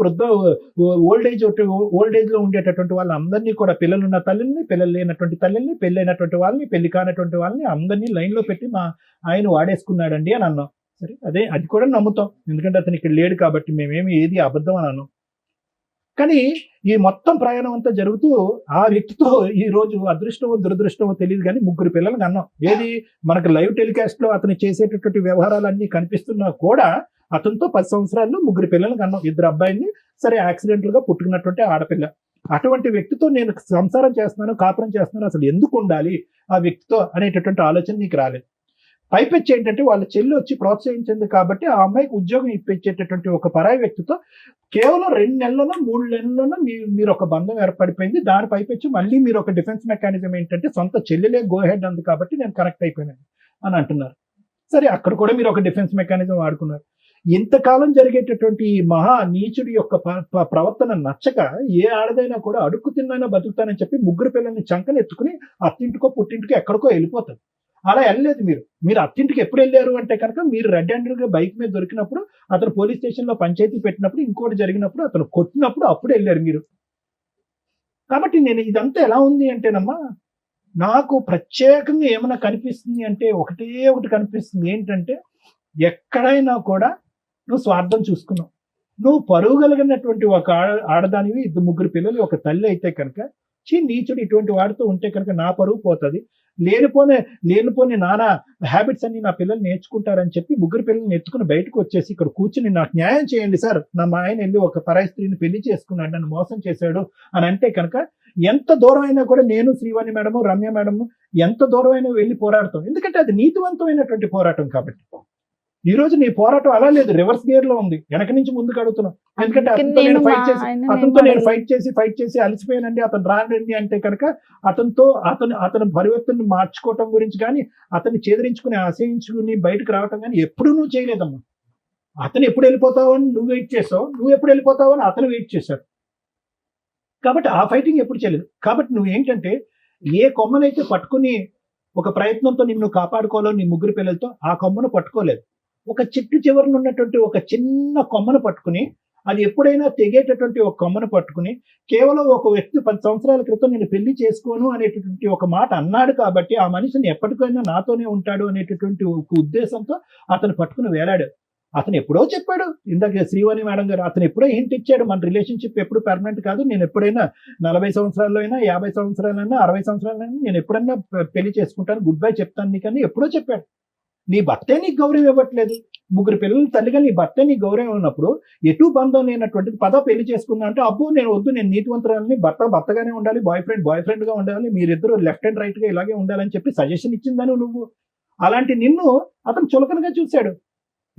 ఓల్డ్ ఏజ్ లో ఉండేటటువంటి వాళ్ళందరినీ కూడా పిల్లలున్న తల్లిని, పిల్లలు లేనటువంటి తల్లిని, పెళ్ళైనటువంటి వాళ్ళని, పెళ్లి కానటువంటి వాళ్ళని అందరినీ లైన్ లో పెట్టి మా ఆయన వాడేసుకున్నాడండి అని అన్నాం. సరే అది కూడా నమ్ముతాం, ఎందుకంటే అతను ఇక్కడ లేడు కాబట్టి మేమేమి ఏది అబద్ధం అని అన్నాం. కానీ ఈ మొత్తం ప్రయాణం అంతా జరుగుతూ ఆ వ్యక్తితో ఈ రోజు అదృష్టమో దురదృష్టమో తెలియదు కానీ 3 పిల్లలకు అన్నాం. ఏది మనకు లైవ్ టెలికాస్ట్ లో అతను చేసేటటువంటి వ్యవహారాలన్నీ కనిపిస్తున్నా కూడా అతనితో 10 సంవత్సరాల్లో 3 పిల్లలకు అన్నాం. 2 అబ్బాయిల్ని, సరే యాక్సిడెంటల్ గా పుట్టుకున్నటువంటి ఆడపిల్ల. అటువంటి వ్యక్తితో నేను సంసారం చేస్తున్నాను, కాపురం చేస్తున్నాను, అసలు ఎందుకు ఉండాలి ఆ వ్యక్తితో అనేటటువంటి ఆలోచన నీకు రాలేదు. పైపెచ్చి ఏంటంటే వాళ్ళ చెల్లి వచ్చి ప్రోత్సహించింది కాబట్టి ఆ అమ్మాయికి ఉద్యోగం ఇప్పించేటటువంటి ఒక పరాయి వ్యక్తితో కేవలం 2 నెలల్లోనో 3 నెలల్లోనో మీరు ఒక బంధం ఏర్పడిపోయింది. దాని పైపెచ్చి మళ్ళీ మీరు ఒక డిఫెన్స్ మెకానిజం ఏంటంటే సొంత చెల్లెలే గో హెడ్ అంది కాబట్టి నేను కనెక్ట్ అయిపోయినాను అని అంటున్నారు. సరే అక్కడ కూడా మీరు ఒక డిఫెన్స్ మెకానిజం వాడుకున్నారు. ఇంతకాలం జరిగేటటువంటి ఈ మహా నీచుడి యొక్క ప్రవర్తన నచ్చక ఏ ఆడదైనా కూడా అడుక్కు తిన్నైనా బతుకుతానని చెప్పి 3 పిల్లల్ని చంకని ఎత్తుకుని అత్తింటికో పుట్టింటికో ఎక్కడికో వెళ్ళిపోతారు. అలా వెళ్ళలేదు. మీరు అత్తింటికి ఎప్పుడు వెళ్ళారు అంటే కనుక మీరు రెడ్ హ్యాండెడ్ గా బైక్ మీద దొరికినప్పుడు, అతను పోలీస్ స్టేషన్ లో పంచాయతీ పెట్టినప్పుడు, ఇంకోటి జరిగినప్పుడు, అతను కొట్టినప్పుడు అప్పుడు వెళ్ళారు మీరు. కాబట్టి నేను ఇదంతా ఎలా ఉంది అంటేనమ్మా, నాకు ప్రత్యేకంగా ఏమైనా కనిపిస్తుంది అంటే ఒకటి కనిపిస్తుంది. ఏంటంటే ఎక్కడైనా కూడా నువ్వు స్వార్థం చూసుకున్నావు. నువ్వు పరువు కలిగినటువంటి ఒక ఆడదానివి, 3 పిల్లలు, ఒక తల్లి అయితే కనుక నీచుడు ఇటువంటి వాడితో ఉంటే కనుక నా పరువు పోతుంది, లేనిపోని నానా హ్యాబిట్స్ అన్ని నా పిల్లలు నేర్చుకుంటారని చెప్పి 3 పిల్లల్ని ఎత్తుకుని బయటకు వచ్చేసి ఇక్కడ కూర్చుని నాకు న్యాయం చేయండి సార్, మా ఆయన వెళ్ళి ఒక పరాయి స్త్రీని పెళ్లి చేసుకున్నాడు, నన్ను మోసం చేశాడు అని అంటే కనుక ఎంత దూరం అయినా కూడా నేను, శ్రీవాణి మేడము, రమ్య మేడము ఎంత దూరం అయినా వెళ్ళి పోరాడతాం. ఎందుకంటే అది నీతివంతమైనటువంటి పోరాటం కాబట్టి. ఈ రోజు నీ పోరాటం అలా లేదు, రివర్స్ గేర్ లో ఉంది, వెనక నుంచి ముందుకు అడుగుతున్నాం. ఎందుకంటే అతనితో నేను ఫైట్ చేసి అలసిపోయానండి, అతను రానండి అంటే కనుక అతని పరివర్తనను మార్చుకోవటం గురించి కానీ, అతన్ని చేదరించుకుని అసహించుకుని బయటకు రావటం కానీ ఎప్పుడు నువ్వు చేయలేదమ్మా. అతను ఎప్పుడు వెళ్ళిపోతావు అని నువ్వు వెయిట్ చేసావు, నువ్వు ఎప్పుడు వెళ్ళిపోతావు అని అతను వెయిట్ చేశాడు. కాబట్టి ఆ ఫైటింగ్ ఎప్పుడు చేయలేదు. కాబట్టి నువ్వు ఏంటంటే ఏ కొమ్మనైతే పట్టుకుని ఒక ప్రయత్నంతో నిన్ను కాపాడుకోవాలో నీ 3 పిల్లలతో, ఆ కొమ్మను పట్టుకోలేదు. ఒక చెట్టు చివరన ఉన్నటువంటి ఒక చిన్న కొమ్మను పట్టుకుని, అది ఎప్పుడైనా తెగేటటువంటి ఒక కొమ్మను పట్టుకుని, కేవలం ఒక వ్యక్తి 10 సంవత్సరాల క్రితం నేను పెళ్లి చేసుకోను అనేటటువంటి ఒక మాట అన్నాడు కాబట్టి ఆ మనిషిని ఎప్పటికైనా నాతోనే ఉంటాడు అనేటటువంటి ఒక ఉద్దేశంతో అతను పట్టుకుని వేలాడు. అతను ఎప్పుడో చెప్పాడు, ఇందాక శ్రీవాణి మేడం గారు, అతను ఎప్పుడో హింట్ ఇచ్చాడు, మన రిలేషన్షిప్ ఎప్పుడు పర్మనెంట్ కాదు, నేను ఎప్పుడైనా 40 సంవత్సరాల్లో అయినా, 50 సంవత్సరాలైనా, 60 సంవత్సరాలైనా నేను ఎప్పుడైనా పెళ్లి చేసుకుంటాను, గుడ్ బై చెప్తాను నీకని ఎప్పుడో చెప్పాడు. నీ భర్తే నీకు గౌరవం ఇవ్వట్లేదు. 3 పిల్లల తల్లిగా నీ భర్తే నీకు గౌరవం ఉన్నప్పుడు ఎటు బంధం లేనటువంటిది పెళ్లి చేసుకుందా అంటే అబ్బో నేను వద్దు, నేను నీతివంతురాలని, భర్తగానే ఉండాలి, బాయ్ ఫ్రెండ్ గా ఉండాలి, మీరిద్దరు లెఫ్ట్ అండ్ రైట్ గా ఇలాగే ఉండాలని చెప్పి సజెషన్ ఇచ్చిందని నువ్వు. అలాంటి నిన్ను అతను చులకనగా చూశాడు.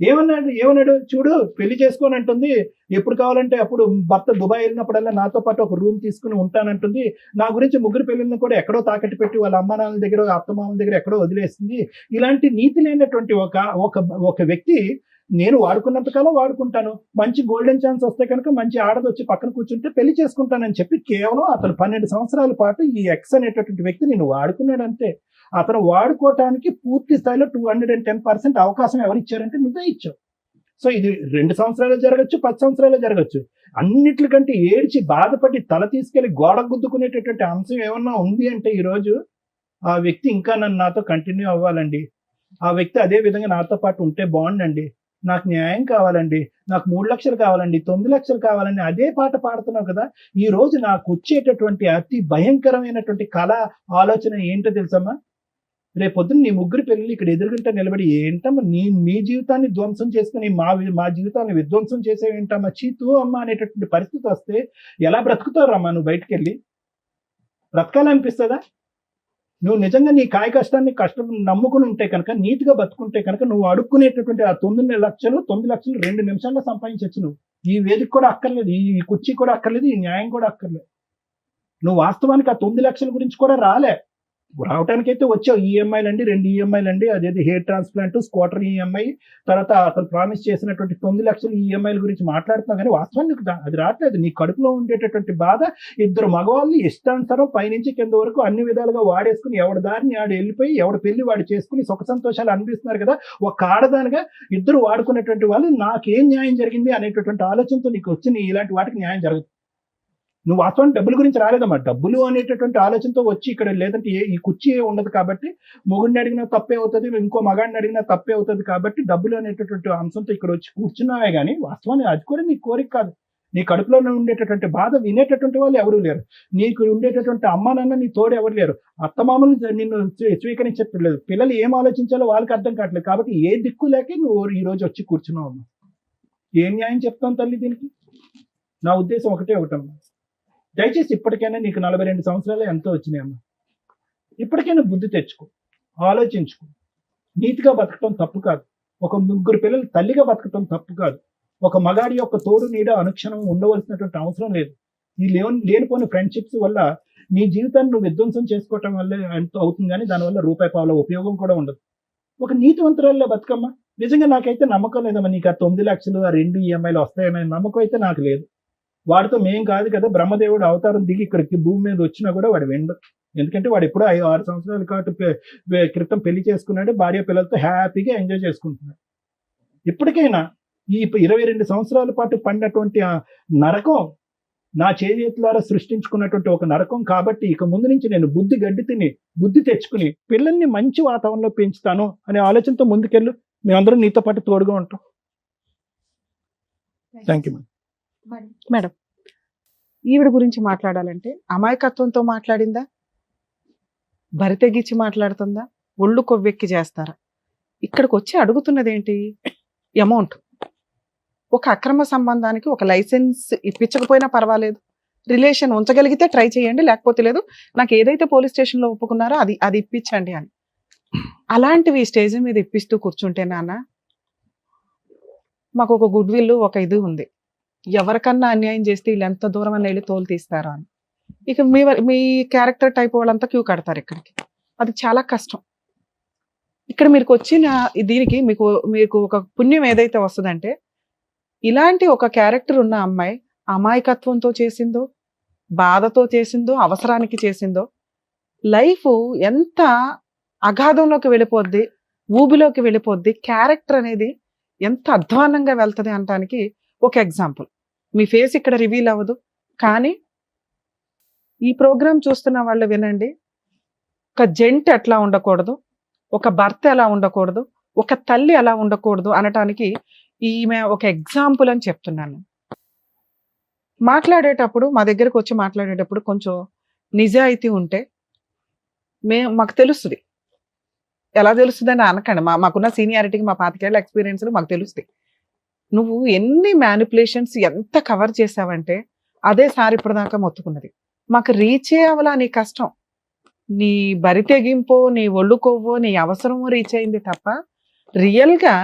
ఏమన్నాడు చూడు, పెళ్లి చేసుకోని అంటుంది, ఎప్పుడు కావాలంటే అప్పుడు భర్త దుబాయ్ వెళ్ళినప్పుడల్లా నాతో పాటు ఒక రూమ్ తీసుకుని ఉంటానంటుంది, నా గురించి 3 పిల్లల్ని కూడా ఎక్కడో తాకట్టు పెట్టి వాళ్ళ అమ్మ నాన్నల దగ్గర అత్తమామల దగ్గర ఎక్కడో వదిలేస్తుంది. ఇలాంటి నీతి లేనటువంటి ఒక వ్యక్తి నేను వాడుకున్నంత కాలం వాడుకుంటాను, మంచి గోల్డెన్ ఛాన్స్ వస్తే కనుక మంచి ఆడది వచ్చి పక్కన కూర్చుంటే పెళ్లి చేసుకుంటానని చెప్పి కేవలం అతను 12 సంవత్సరాల పాటు ఈ ఎక్స్ అనేటటువంటి వ్యక్తి నేను వాడుకున్నాడు అంతే. అతను వాడుకోవటానికి పూర్తి స్థాయిలో 210% అవకాశం ఎవరిచ్చారంటే నువ్వే ఇచ్చావు. సో ఇది 2 సంవత్సరాలు జరగచ్చు, 10 సంవత్సరాలు జరగచ్చు. అన్నిటికంటే ఏడ్చి బాధపడి తల తీసుకెళ్లి గోడ గుద్దుకునేటటువంటి అంశం ఏమన్నా ఉంది అంటే ఈరోజు ఆ వ్యక్తి ఇంకా నాతో కంటిన్యూ అవ్వాలండి, ఆ వ్యక్తి అదే విధంగా నాతో పాటు ఉంటే బాగుండండి, నాకు న్యాయం కావాలండి, నాకు 3 లక్షలు కావాలండి, 9 లక్షలు కావాలండి, అదే పాట పాడుతున్నావు కదా. ఈ రోజు నాకు వచ్చేటటువంటి అతి భయంకరమైనటువంటి కళ ఆలోచన ఏంటో తెలుసమ్మా, రేపొద్దున నీ 3 పిల్లలు ఇక్కడ ఎదురుగుంటా నిలబడి ఏంటమ్మా మీ జీవితాన్ని ధ్వంసం చేసుకుని మా జీవితాన్ని విధ్వంసం చేసేవేంటమ్మా, చీతు అమ్మ అనేటటువంటి పరిస్థితి వస్తే ఎలా బ్రతుకుతారమ్మా? నువ్వు బయటకు వెళ్ళి బ్రతకాలనిపిస్తుందా? నువ్వు నిజంగా నీ కాయ కష్టాన్ని నమ్ముకుని ఉంటే కనుక, నీతిగా బతుకుంటే కనుక, నువ్వు అడుక్కునేటటువంటి ఆ 9 లక్షలు 2 నిమిషాల్లో సంపాదించవచ్చు. నువ్వు ఈ వేదిక కూడా అక్కర్లేదు, ఈ కుర్చీ కూడా అక్కర్లేదు, ఈ న్యాయం కూడా అక్కర్లేదు. నువ్వు వాస్తవానికి ఆ 9 లక్షల గురించి కూడా రావటానికైతే వచ్చావు. ఈఎంఐలు అండి, 2 ఈఎంఐలు అండి, అదేది హెయిర్ ట్రాన్స్ప్లాంట్, స్కూటర్ ఈఎంఐ, తర్వాత అతను ప్రామిస్ చేసినటువంటి 9 లక్షలు ఈఎంఐల గురించి మాట్లాడుతున్నావు. కానీ వాస్తవానికి అది రావట్లేదు. నీ కడుపులో ఉండేటటువంటి బాధ 2 మగవాళ్ళని ఇష్టానుసారం పైనుంచి కింద వరకు అన్ని విధాలుగా వాడేసుకుని ఎవడి దారిని ఆడు వెళ్ళిపోయి ఎవడి పెళ్లి వాడు చేసుకుని సుఖ సంతోషాలు అనిపిస్తున్నారు కదా. ఒక ఆడదానిగా 2 వాడుకునేటువంటి వాళ్ళు నాకేం న్యాయం జరిగింది అనేటటువంటి ఆలోచనతో నీకు వచ్చి ఇలాంటి వాటికి న్యాయం జరుగుతుంది. నువ్వు వాస్తవానికి డబ్బుల గురించి రాలేదమ్మా, డబ్బులు అనేటటువంటి ఆలోచనతో వచ్చి ఇక్కడ, లేదంటే ఈ కుర్చీ ఉండదు కాబట్టి మొగుడిని అడిగినా తప్పే అవుతుంది, ఇంకో మగాడిని అడిగినా తప్పే అవుతుంది కాబట్టి డబ్బులు అనేటటువంటి అంశంతో ఇక్కడ వచ్చి కూర్చున్నావే కానీ వాస్తవానికి అది కూడా నీ కోరిక కాదు. నీ కడుపులో ఉండేటటువంటి బాధ వినేటటువంటి వాళ్ళు ఎవరు లేరు, నీకు ఉండేటటువంటి అమ్మ నాన్న నీ తోడు ఎవరు లేరు, అత్తమామలు నిన్ను స్వీకరించట్లేదు, పిల్లలు ఏం ఆలోచించాలో వాళ్ళకి అర్థం కావట్లేదు. కాబట్టి ఏ దిక్కు లేక నువ్వు ఈ రోజు వచ్చి కూర్చున్నావు అమ్మా. ఏం న్యాయం చెప్తాను తల్లి దీనికి? నా ఉద్దేశం ఒకటమ్మా, దయచేసి ఇప్పటికైనా నీకు 42 సంవత్సరాలు ఎంతో వచ్చినాయమ్మా, ఇప్పటికైనా బుద్ధి తెచ్చుకో, ఆలోచించుకో. నీతిగా బతకటం తప్పు కాదు, ఒక 3 పిల్లలు తల్లిగా బతకటం తప్పు కాదు, ఒక మగాడి యొక్క తోడు నీడ అనుక్షణం ఉండవలసినటువంటి అవసరం లేదు. ఈ లేనిపోని ఫ్రెండ్షిప్స్ వల్ల నీ జీవితాన్ని నువ్వు విధ్వంసం చేసుకోవటం వల్ల ఎంత అవుతుంది, కానీ దానివల్ల రూపాయి పావుల ఉపయోగం కూడా ఉండదు. ఒక నీతివంతురాల్లో బతుకమ్మా. నిజంగా నాకైతే నమ్మకం లేదమ్మా, నీకు ఆ 9 లక్షలు ఆ 2 ఈఎంఐలు వస్తాయనే నమ్మకం అయితే నాకు లేదు. వాడితో మేం కాదు కదా, బ్రహ్మదేవుడు అవతారం దిగి ఇక్కడికి భూమి మీద వచ్చినా కూడా వాడు వెండు. ఎందుకంటే వాడు ఎప్పుడో 6 సంవత్సరాల క్రితం పెళ్లి చేసుకున్నాడు, భార్య పిల్లలతో హ్యాపీగా ఎంజాయ్ చేసుకుంటున్నాడు. ఇప్పటికైనా ఈ 22 సంవత్సరాల పాటు పడినటువంటి ఆ నరకం నా చేతులారా సృష్టించుకున్నటువంటి ఒక నరకం కాబట్టి ఇక ముందు నుంచి నేను బుద్ధి తెచ్చుకుని పిల్లల్ని మంచి వాతావరణంలో పెంచుతాను అనే ఆలోచనతో ముందుకెళ్ళు. మేమందరం నీతో పాటు తోడుగా ఉంటాం. Thank you madam. ఈవిడ గురించి మాట్లాడాలంటే అమాయకత్వంతో మాట్లాడిందా, బరి తెగించి మాట్లాడుతుందా, ఒళ్ళు కొవ్వెక్కి చేస్తారా? ఇక్కడికి వచ్చి అడుగుతున్నది ఏంటి? అమౌంట్. ఒక అక్రమ సంబంధానికి ఒక లైసెన్స్ ఇప్పించకపోయినా పర్వాలేదు, రిలేషన్ ఉంచగలిగితే ట్రై చేయండి, లేకపోతే లేదు, నాకు ఏదైతే పోలీస్ స్టేషన్లో ఒప్పుకున్నారో అది ఇప్పించండి అని. అలాంటివి స్టేజ్ మీద ఇప్పిస్తూ కూర్చుంటే నాన్న మాకు ఒక గుడ్ విల్, ఒక ఇది ఉంది, ఎవరికన్నా అన్యాయం చేస్తే వీళ్ళు ఎంత దూరం అని వెళ్ళి తోలు తీస్తారా అని. ఇక మీ క్యారెక్టర్ టైప్ వాళ్ళంతా క్యూ కడతారు ఇక్కడికి. అది చాలా కష్టం. ఇక్కడ మీరు వచ్చిన దీనికి మీకు ఒక పుణ్యం ఏదైతే వస్తుందంటే, ఇలాంటి ఒక క్యారెక్టర్ ఉన్న అమ్మాయి అమాయకత్వంతో చేసిందో, బాధతో చేసిందో, అవసరానికి చేసిందో, లైఫ్ ఎంత అగాధంలోకి వెళ్ళిపోద్ది, ఊబిలోకి వెళ్ళిపోద్ది, క్యారెక్టర్ అనేది ఎంత అధ్వానంగా వెళ్తుంది అనడానికి ఒక ఎగ్జాంపుల్. మీ ఫేస్ ఇక్కడ రివీల్ అవ్వదు, కానీ ఈ ప్రోగ్రామ్ చూస్తున్న వాళ్ళు వినండి. ఒక జంట ఎట్లా ఉండకూడదు, ఒక భర్త ఎలా ఉండకూడదు, ఒక తల్లి ఎలా ఉండకూడదు అనటానికి ఈమె ఒక ఎగ్జాంపుల్ అని చెప్తున్నాను. మాట్లాడేటప్పుడు, మా దగ్గరకు వచ్చి మాట్లాడేటప్పుడు కొంచెం నిజాయితీ ఉంటే మాకు తెలుస్తుంది. ఎలా తెలుస్తుందని అనకండి, మాకున్న సీనియారిటీకి మా 25 ఏళ్ల ఎక్స్పీరియన్స్ మాకు తెలుస్తాయి. నువ్వు ఎన్ని మ్యానిపులేషన్స్ ఎంత కవర్ చేసావంటే అదే సార్ ఇప్పటిదాకా మొత్తుకున్నది. మాకు రీచే అవ్వాలా నీ కష్టం, నీ బరి తెగింపో, నీ ఒళ్ళు కొవ్వో, నీ అవసరమో రీచ్ అయింది తప్ప రియల్ గా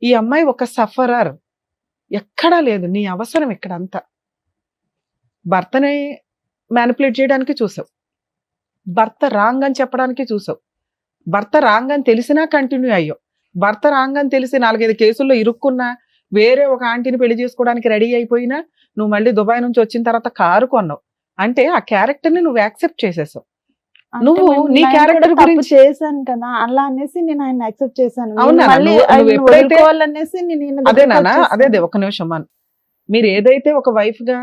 ఈ అమ్మాయి ఒక సఫరర్ ఎక్కడా లేదు. నీ అవసరం ఇక్కడ అంతా భర్తని మ్యానిపులేట్ చేయడానికి చూసావు, భర్త రాంగ్ అని చెప్పడానికి చూసావు, భర్త రాంగ్ అని తెలిసినా కంటిన్యూ అయ్యో, భర్త రాంగ్ అని తెలిసి 4-5 కేసుల్లో ఇరుక్కున్నా, వేరే ఒక ఆంటీని పెళ్లి చేసుకోవడానికి రెడీ అయిపోయినా నువ్వు మళ్ళీ దుబాయ్ నుంచి వచ్చిన తర్వాత కారు కొన్నావు. అంటే ఆ క్యారెక్టర్ ని నువ్వు యాక్సెప్ట్ చేసేసావు. నువ్వు నీ క్యారెక్టర్ గురించి చేశాను కదా అలా అనేసి నేను ఆయన యాక్సెప్ట్ చేశాను. అవునా? మళ్ళీ నువ్వు ఆయన ఎప్పుడైతే వదులుకోవాలనేసి నేను ఈయన అదే దగ్గరికి నాన్న, వచ్చేసాను. అదే ఒక నిమిషం అన్న, మీరు ఏదైతే ఒక వైఫ్ గా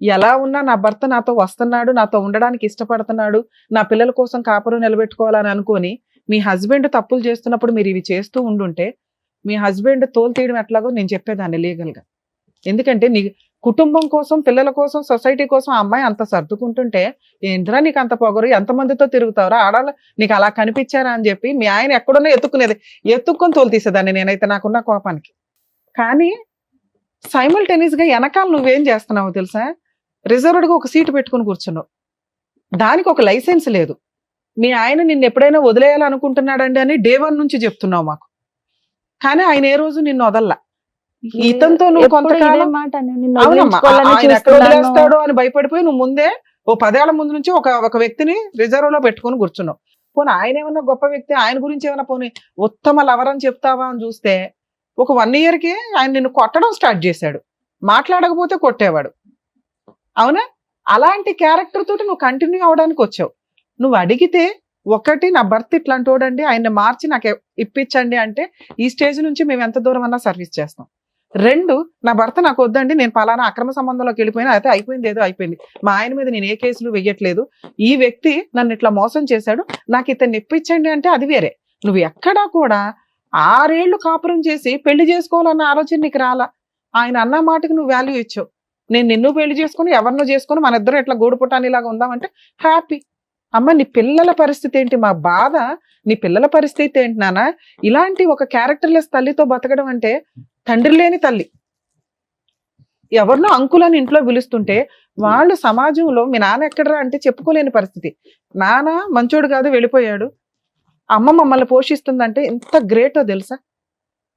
ఎలా ఉన్నా నా భర్త నాతో వస్తున్నాడు, నాతో ఉండడానికి ఇష్టపడుతున్నాడు, నా పిల్లల కోసం కాపురం నిలబెట్టుకోవాలని అనుకొని మీ హస్బెండ్ తప్పులు చేస్తున్నప్పుడు మీరు ఇవి చేస్తూ ఉండుంటే మీ హస్బెండ్ తోలు తీయడం ఎట్లాగో నేను చెప్పేదాన్ని లీగల్ గా. ఎందుకంటే నీ కుటుంబం కోసం, పిల్లల కోసం, సొసైటీ కోసం ఆ అమ్మాయి అంత సర్దుకుంటుంటే ఏంట్రా నీకు అంత పొగరు, ఎంతమందితో తిరుగుతావురా, ఆడాలి నీకు అలా కనిపించారా అని చెప్పి మీ ఆయన ఎక్కడున్నా ఎత్తుక్కొని తోలు తీసేదాన్ని నేనైతే నాకున్న కోపానికి. కానీ సైమల్టేనియస్ గా వెనకాల నువ్వేం చేస్తున్నావో తెలుసా, రిజర్వ్డ్ గా ఒక సీటు పెట్టుకుని కూర్చున్నావు, దానికి ఒక లైసెన్స్ లేదు. మీ ఆయన నిన్ను ఎప్పుడైనా వదిలేయాలనుకుంటున్నాడండి అని డే 1 నుంచి చెప్తున్నావు మాకు, కానీ ఆయన ఏ రోజు నిన్ను వదల్లా. ఇతనితో నువ్వు ఎప్పుడు కొంతకాలం ఇదే మాట నిన్ను అవునమ్మా, వదిలించుకోవాలని ఆయన ఎక్కడ చూస్తున్నాను. వదిలేస్తాడో అని భయపడిపోయి నువ్వు ముందే ఓ 10 ఏళ్ల ముందు నుంచి ఒక వ్యక్తిని రిజర్వ్ లో పెట్టుకుని కూర్చున్నావు. పోనీ ఆయన ఏమన్నా గొప్ప వ్యక్తి, ఆయన గురించి ఏమన్నా పోనీ ఉత్తమ లవర్ అని చెప్తావా అని చూస్తే ఒక 1 year కి ఆయన నిన్ను కొట్టడం స్టార్ట్ చేశాడు, మాట్లాడకపోతే కొట్టేవాడు. అవునా? అలాంటి క్యారెక్టర్ తోటి నువ్వు కంటిన్యూ అవడానికి వచ్చావు. నువ్వు అడిగితే ఒకటి, నా భర్త ఇట్లాంటి వాడండి, ఆయన మార్చి నాకు ఇప్పించండి అంటే ఈ స్టేజ్ నుంచి మేము ఎంత దూరం అన్నా సర్వీస్ చేస్తాం. 2, నా భర్త నాకు వద్దండి, నేను పలానా అక్రమ సంబంధంలోకి వెళ్ళిపోయినా, అయితే అయిపోయింది, ఏదో అయిపోయింది, మా ఆయన మీద నేను ఏ కేసులు వెయ్యట్లేదు, ఈ వ్యక్తి నన్ను ఇట్లా మోసం చేశాడు, నాకు ఇతన్ని ఇప్పించండి అంటే అది వేరే. నువ్వు ఎక్కడా కూడా 6 ఏళ్లు కాపురం చేసి పెళ్లి చేసుకోవాలన్న ఆలోచన నీకు రాలా. ఆయన అన్న మాటకి నువ్వు వాల్యూ ఇచ్చావు. నేను నిన్ను పెళ్లి చేసుకుని ఎవరినో చేసుకుని మన ఇద్దరం ఇట్లా గూడు పుటానిలాగా ఉందామంటే హ్యాపీ. అమ్మ నీ పిల్లల పరిస్థితి ఏంటి, మా బాధ నీ పిల్లల పరిస్థితి ఏంటి నాన్న. ఇలాంటి ఒక క్యారెక్టర్లెస్ తల్లితో బతకడం అంటే తండ్రి లేని తల్లి. ఎవరినో అంకులని ఇంట్లో పిలుస్తుంటే వాళ్ళు సమాజంలో మీ నాన్న ఎక్కడరా అంటే చెప్పుకోలేని పరిస్థితి. నాన్న మంచోడు కాదు వెళ్ళిపోయాడు, అమ్మ మమ్మల్ని పోషిస్తుందంటే ఎంత గ్రేటో తెలుసా.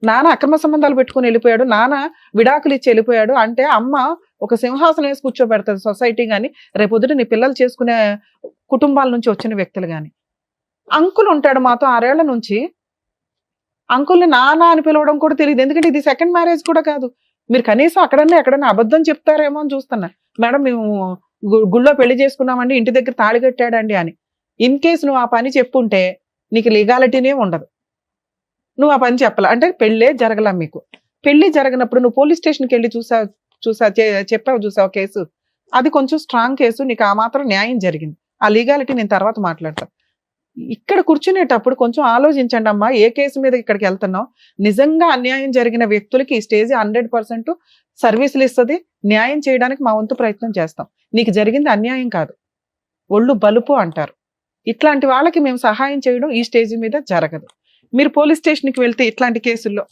నాన్న అక్రమ సంబంధాలు పెట్టుకుని వెళ్ళిపోయాడు, నాన్న విడాకులు ఇచ్చి వెళ్ళిపోయాడు అంటే అమ్మ ఒక సింహాసనం వేసి కూర్చోబెడతాది సొసైటీ. కానీ రేపొద్దుట నీ పిల్లలు చేసుకునే కుటుంబాల నుంచి వచ్చిన వ్యక్తులు కానీ. అంకుల్ ఉంటాడు మాతో 6 ఏళ్ల నుంచి, అంకుల్ని నాన్న అని పిలవడం కూడా తెలియదు. ఎందుకంటే ఇది సెకండ్ మ్యారేజ్ కూడా కాదు. మీరు కనీసం ఎక్కడన్నా అబద్ధం చెప్తారేమో అని చూస్తున్నా. మేడం మేము గుళ్ళో పెళ్లి చేసుకున్నామండి, ఇంటి దగ్గర తాళి కట్టాడండి అని. ఇన్ కేసు నువ్వు ఆ పని చెప్పుంటే నీకు లీగాలిటీనే ఉండదు. నువ్వు ఆ పని చెప్పాల అంటే పెళ్ళే జరగలా మీకు. పెళ్లి జరగనప్పుడు నువ్వు పోలీస్ స్టేషన్కి వెళ్ళి చెప్పావు కేసు, అది కొంచెం స్ట్రాంగ్ కేసు, నీకు ఆ మాత్రం న్యాయం జరిగింది. ఆ లీగాలిటీ నేను తర్వాత మాట్లాడతాను. ఇక్కడ కూర్చునేటప్పుడు కొంచెం ఆలోచించండి అమ్మా, ఏ కేసు మీద ఇక్కడికి వెళ్తున్నావు. నిజంగా అన్యాయం జరిగిన వ్యక్తులకి ఈ స్టేజ్ 100% సర్వీసులు ఇస్తుంది. న్యాయం చేయడానికి మా వంతు ప్రయత్నం చేస్తాం. నీకు జరిగింది అన్యాయం కాదు, ఒళ్ళు బలుపు అంటారు. ఇట్లాంటి వాళ్ళకి మేము సహాయం చేయడం ఈ స్టేజ్ మీద జరగదు. మీరు పోలీస్ స్టేషన్కి వెళ్తే ఇట్లాంటి కేసుల్లో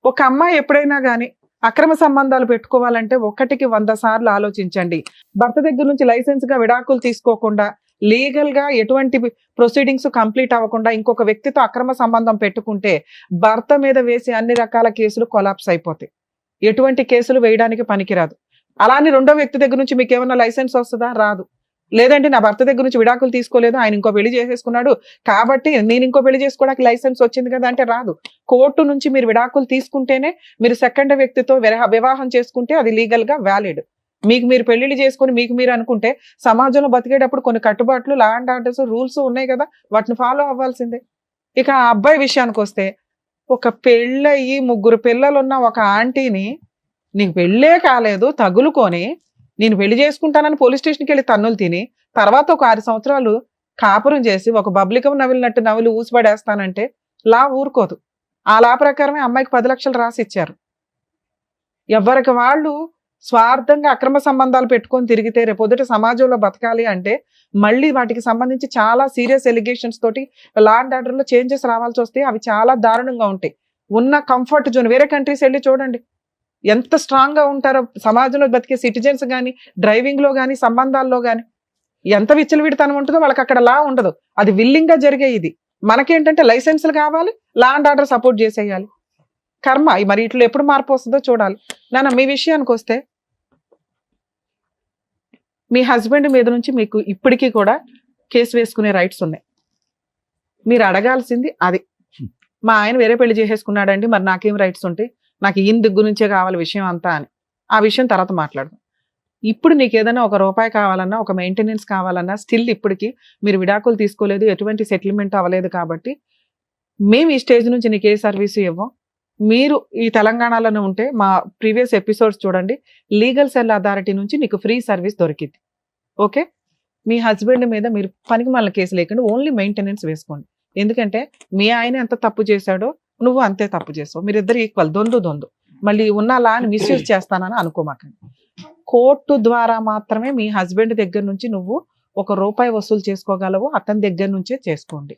ఒక అమ్మాయి ఎప్పుడైనా కానీ అక్రమ సంబంధాలు పెట్టుకోవాలంటే 1కి 100 సార్లు ఆలోచించండి. భర్త దగ్గర నుంచి లైసెన్స్ గా విడాకులు తీసుకోకుండా, లీగల్ గా ఎటువంటి ప్రొసీడింగ్స్ కంప్లీట్ అవ్వకుండా ఇంకొక వ్యక్తితో అక్రమ సంబంధం పెట్టుకుంటే భర్త మీద వేసి అన్ని రకాల కేసులు కొలాప్స్ అయిపోతాయి. ఎటువంటి కేసులు వేయడానికి పనికిరాదు. అలానే 2వ వ్యక్తి దగ్గర నుంచి మీకు ఏమన్నా లైసెన్స్ వస్తుందా? రాదు. లేదంటే నా భర్త దగ్గర నుంచి విడాకులు తీసుకోలేదు, ఆయన ఇంకో పెళ్లి చేసేసుకున్నాడు కాబట్టి నేను ఇంకో పెళ్లి చేసుకోవడానికి లైసెన్స్ వచ్చింది కదా అంటే రాదు. కోర్టు నుంచి మీరు విడాకులు తీసుకుంటేనే, మీరు సెకండ్ వ్యక్తితో వివాహం చేసుకుంటే అది లీగల్ గా వ్యాలిడ్. మీకు మీరు పెళ్లిళ్ళు చేసుకుని మీకు మీరు అనుకుంటే సమాజంలో బతికేటప్పుడు కొన్ని కట్టుబాట్లు, లా అండ్ ఆర్డర్స్, రూల్స్ ఉన్నాయి కదా, వాటిని ఫాలో అవ్వాల్సిందే. ఇక ఆ అబ్బాయి విషయానికి వస్తే, ఒక పెళ్ళయి 3 పిల్లలున్న ఒక ఆంటీని నీకు పెళ్ళే కాలేదు తగులుకొని నేను పెళ్లి చేసుకుంటానని పోలీస్ స్టేషన్కి వెళ్ళి తన్నులు తిని తర్వాత ఒక 6 సంవత్సరాలు కాపురం చేసి ఒక బబ్లికం నవిలినట్టు నవిలి ఊసిపడేస్తానంటే లా ఊరుకోదు. ఆ లా ప్రకారమే అమ్మాయికి 10 లక్షలు రాసి ఇచ్చారు. ఎవరికి వాళ్ళు స్వార్థంగా అక్రమ సంబంధాలు పెట్టుకొని తిరిగితే రేపొద్దుట సమాజంలో బతకాలి అంటే మళ్ళీ వాటికి సంబంధించి చాలా సీరియస్ ఎలిగేషన్స్ తోటి లా అండ్ ఆర్డర్ లో చేంజెస్ రావాల్సి వస్తే అవి చాలా దారుణంగా ఉంటాయి. ఉన్న కంఫర్ట్ జోన్ వేరే కంట్రీస్ వెళ్ళి చూడండి ఎంత స్ట్రాంగ్ గా ఉంటారో, సమాజంలో బతికే సిటిజన్స్ కానీ, డ్రైవింగ్ లో కానీ, సంబంధాల్లో కానీ ఎంత విచ్చలవిడితనం ఉంటుందో వాళ్ళకి అక్కడ లా ఉండదు. అది విల్లింగ్ గా జరిగే. ఇది మనకేంటంటే లైసెన్సులు కావాలి, లా అండ్ ఆర్డర్ సపోర్ట్ చేసేయాలి. కర్మ మరి ఇట్లా ఎప్పుడు మార్పు వస్తుందో చూడాలి. నాన్న మీ విషయానికి వస్తే, మీ హస్బెండ్ మీద నుంచి మీకు ఇప్పటికీ కూడా కేసు వేసుకునే రైట్స్ ఉన్నాయి. మీరు అడగాల్సింది అది. మా ఆయన వేరే పెళ్లి చేసేసుకున్నాడండి, మరి నాకేం రైట్స్ ఉంటాయి, నాకు ఈయన దగ్గర నుంచే కావాలి విషయం అంతా అని. ఆ విషయం తర్వాత మాట్లాడదాం. ఇప్పుడు నీకు ఏదైనా ₹1 కావాలన్నా, ఒక మెయింటెనెన్స్ కావాలన్నా, స్టిల్ ఇప్పటికి మీరు విడాకులు తీసుకోలేదు, ఎటువంటి సెటిల్మెంట్ అవ్వలేదు కాబట్టి మేము ఈ స్టేజ్ నుంచి నీకు ఏ సర్వీసు ఇవ్వం. మీరు ఈ తెలంగాణలోనే ఉంటే మా ప్రీవియస్ ఎపిసోడ్స్ చూడండి, లీగల్ సెల్ అథారిటీ నుంచి నీకు ఫ్రీ సర్వీస్ దొరికింది. ఓకే, మీ హస్బెండ్ మీద మీరు పనికి మళ్ళీ కేసు లేకుండా ఓన్లీ మెయింటెనెన్స్ వేసుకోండి. ఎందుకంటే మీ ఆయన ఎంత తప్పు చేశాడో నువ్వు అంతే తప్పు చేసావు, మీరిద్దరు ఈక్వల్. దొందు మళ్ళీ ఉన్న లాని మిస్యూజ్ చేస్తానని అనుకోమాకండి. కోర్టు ద్వారా మాత్రమే మీ హస్బెండ్ దగ్గర నుంచి నువ్వు ₹1 వసూలు చేసుకోగలవు, అతని దగ్గర నుంచే చేసుకోండి.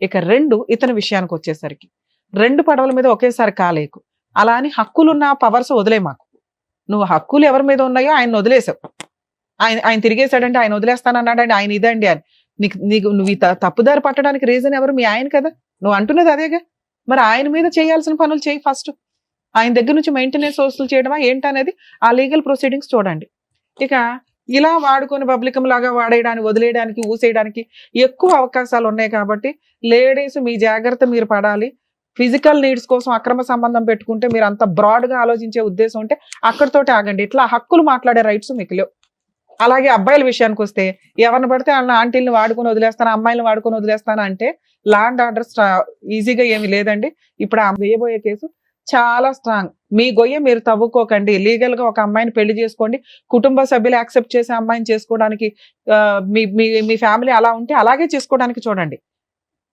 ఇక 2, ఇతని విషయానికి వచ్చేసరికి 2 పడవల మీద ఒకేసారి కాలేకు. అలా అని హక్కులున్న పవర్స్ వదిలే మాకు. నువ్వు హక్కులు ఎవరి మీద ఉన్నాయో ఆయన వదిలేసావు. ఆయన తిరిగేశాడంటే ఆయన వదిలేస్తానన్నాడండి, ఆయన ఇదండి అని. నువ్వు ఈ తప్పుదారి పట్టడానికి రీజన్ ఎవరు? మీ ఆయన కదా. నువ్వు అంటున్నది అదేగా. మరి ఆయన మీద చేయాల్సిన పనులు చేయి ఫస్ట్. ఆయన దగ్గర నుంచి మెయింటెనెన్స్ వసూలు చేయడమా ఏంటనేది ఆ లీగల్ ప్రొసీడింగ్స్ చూడండి. ఇక ఇలా వాడుకొని పబ్లికం లాగా వాడేయడానికి, వదిలేయడానికి, ఊసేయడానికి ఎక్కువ అవకాశాలు ఉన్నాయి. కాబట్టి లేడీస్ మీ జాగ్రత్త మీరు పడాలి. ఫిజికల్ నీడ్స్ కోసం అక్రమ సంబంధం పెట్టుకుంటే మీరు అంత బ్రాడ్ గా ఆలోచించే ఉద్దేశం ఉంటే అక్కడితోటి ఆగండి. ఇట్లా హక్కులు మాట్లాడే రైట్స్ మీకు లేవు. అలాగే అబ్బాయిల విషయానికి వస్తే ఎవరిని పడితే వాళ్ళ ఆంటీలను వాడుకొని వదిలేస్తాను, అమ్మాయిలను వాడుకొని వదిలేస్తాను అంటే లా అండ్ ఆర్డర్ ఈజీగా ఏమి లేదండి. ఇప్పుడు ఆ వేయబోయే కేసు చాలా స్ట్రాంగ్. మీ గొయ్య మీరు తవ్వుకోకండి. లీగల్ గా ఒక అమ్మాయిని పెళ్లి చేసుకోండి. కుటుంబ సభ్యులు యాక్సెప్ట్ చేసే అమ్మాయిని చేసుకోవడానికి మీ ఫ్యామిలీ అలా ఉంటే అలాగే చేసుకోవడానికి చూడండి.